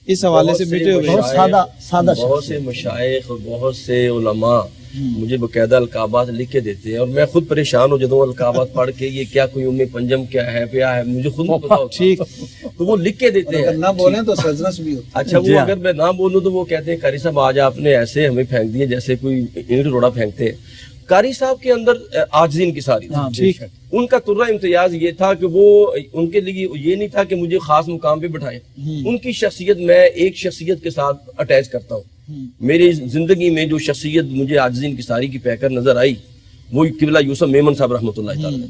S5: اس حوالے سے مٹے ہوئے,
S15: سادہ بہت سے مشائخ اور بہت سے علماء مجھے باقاعدہ القابات لکھ کے دیتے ہیں اور میں خود پریشان ہوں جدوں القابات پڑھ کے یہ کیا کوئی پنجم کیا ہے پیا ہے مجھے خود نہیں پتا ہوتا, تو وہ لکھ کے دیتے ہیں.
S10: نہ بولیں تو سرزنش بھی ہوتا.
S15: اچھا, وہ اگر میں نہ بولوں تو وہ کہتے ہیں قاری صاحب آج آپ نے ایسے ہمیں پھینک دیے جیسے کوئی اینٹ روڑا پھینکتے ہیں. قاری صاحب کے اندر عاجزی انکساری تھی. ان کا ترہ امتیاز یہ تھا کہ وہ ان کے لیے یہ نہیں تھا کہ مجھے خاص مقام پہ بٹھائیں. ان کی شخصیت میں ایک شخصیت کے ساتھ اٹیچ کرتا ہوں. میری زندگی میں جو شخصیت مجھے عاجزی انکساری کی پیکر نظر آئی وہ قبلہ یوسف میمن صاحب رحمۃ اللہ تعالیٰ تھے.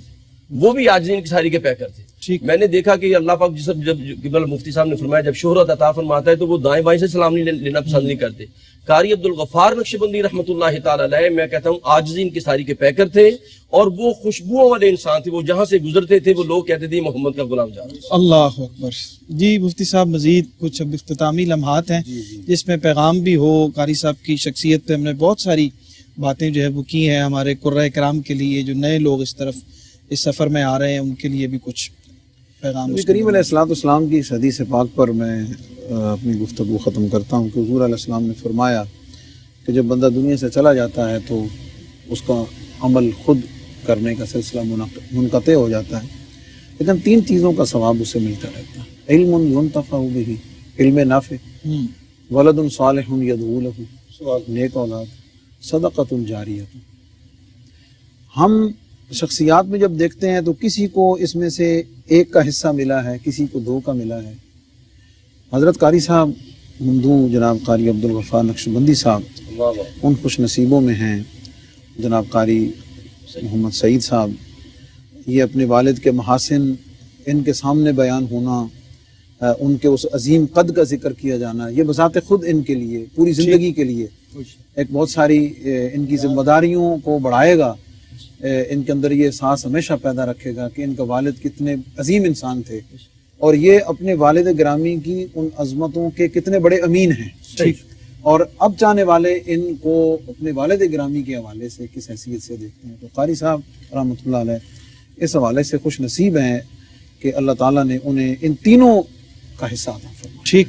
S15: وہ بھی عاجزی انکساری کے پیکر تھے. میں نے دیکھا کہ اللہ پاک جب قبلہ مفتی صاحب نے فرمایا جب شہرت عطا فرماتا ہے تو وہ دائیں بائیں سے سلام لینا پسند نہیں کرتے. قاری عبدالغفار نقشبندی رحمۃ اللہ تعالیٰ علیہ میں کہتا ہوں عاجزی انکساری کے پیکر تھے اور وہ خوشبوؤں والے انسان تھے. وہ جہاں سے گزرتے تھے وہ لوگ کہتے تھے محمد کا غلام جا.
S5: اللہ اکبر. جی مفتی صاحب, مزید کچھ اب اختتامی لمحات ہیں جس میں پیغام بھی ہو. قاری صاحب کی شخصیت پہ ہم نے بہت ساری باتیں جو ہے وہ کی ہیں ہمارے قرۂ کرام کے لیے, جو نئے لوگ اس طرف اس سفر میں آ رہے ہیں ان کے لیے بھی کچھ پیغام.
S10: نبی کریم علیہ السلام کی اس حدیث پاک پر میں اپنی گفتگو ختم کرتا ہوں کہ حضور علیہ السلام نے فرمایا کہ جب بندہ دنیا سے چلا جاتا ہے تو اس کا عمل خود کرنے کا سلسلہ منقطع ہو جاتا ہے, لیکن 3 چیزوں کا ثواب اسے ملتا رہتا ہے. علم ينتفع به, علم نافع, ولد صالح يدعو له, نیک اولاد, صدقۃ جاریہ. ہم شخصیات میں جب دیکھتے ہیں تو کسی کو اس میں سے 1 کا حصہ ملا ہے, کسی کو 2 کا ملا ہے. حضرت قاری صاحب ممدوح جناب قاری عبدالغفار نقشبندی صاحب ان خوش نصیبوں میں ہیں. جناب قاری محمد سعید صاحب, یہ اپنے والد کے محاسن ان کے سامنے بیان ہونا, ان کے اس عظیم قد کا ذکر کیا جانا, یہ بذات خود ان کے لیے پوری زندگی کے لیے ایک بہت ساری ان کی ذمہ داریوں کو بڑھائے گا. ان کے اندر یہ احساس ہمیشہ پیدا رکھے گا کہ ان کا والد کتنے عظیم انسان تھے اور یہ اپنے والد گرامی کی ان عظمتوں کے کتنے بڑے امین ہیں. اور اب چاہنے والے ان کو اپنے والد گرامی کے حوالے سے کس حیثیت سے دیکھتے ہیں. تو قاری صاحب رحمۃ اللہ علیہ اس حوالے سے خوش نصیب ہیں کہ اللہ تعالیٰ نے انہیں ان تینوں کا حصہ عطا فرمایا.
S5: ٹھیک,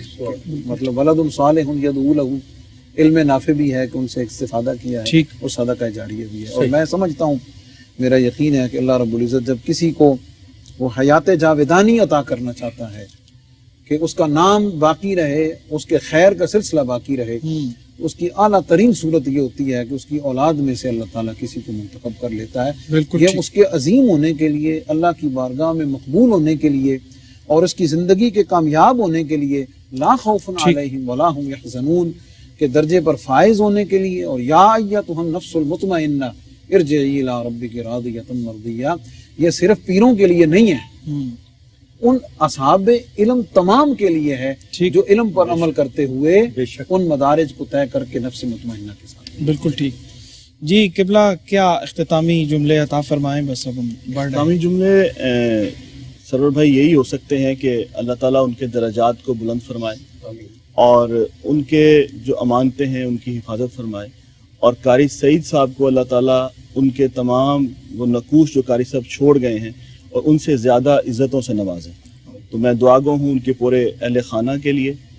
S10: مطلب ولد صالح یدعو لہ, علم نافع بھی ہے کہ ان سے استفادہ کیا ہے, اور صدقہ جاریہ بھی ہے. اور میں سمجھتا ہوں, میرا یقین ہے کہ اللہ رب العزت جب کسی کو وہ حیات جاودانی عطا کرنا چاہتا ہے کہ اس کا نام باقی رہے, اس کے خیر کا سلسلہ باقی رہے, اس کی اعلیٰ ترین صورت یہ ہوتی ہے کہ اس کی اولاد میں سے اللہ تعالیٰ کسی کو منتخب کر لیتا ہے. یہ اس کے عظیم ہونے کے لیے, اللہ کی بارگاہ میں مقبول ہونے کے لیے, اور اس کی زندگی کے کامیاب ہونے کے لیے, لا خوف علیہم ولا هم یحزنون کے درجے پر فائز ہونے کے لیے, اور یا ایتھا النفس المطمئنہ ارجعی الی ربک راضیۃ مرضیہ, یہ صرف پیروں کے لیے نہیں ہے, ان اصحاب علم تمام کے لیے ہے جو علم پر عمل کرتے ہوئے ان مدارج کو طے کر کے نفس مطمئنہ کے ساتھ.
S5: بالکل ٹھیک. جی قبلہ, کیا اختتامی جملے عطا فرمائیں؟ بس اب ہم
S13: اختتامی جملے سرور بھائی یہی ہو سکتے ہیں کہ اللہ تعالیٰ ان کے درجات کو بلند فرمائے اور ان کے جو امانتیں ہیں ان کی حفاظت فرمائے, اور قاری سعید صاحب کو اللہ تعالیٰ ان کے تمام وہ نقوش جو قاری صاحب چھوڑ گئے ہیں اور ان سے زیادہ عزتوں سے نوازیں. تو میں دعا گو ہوں ان کے پورے اہل خانہ کے لیے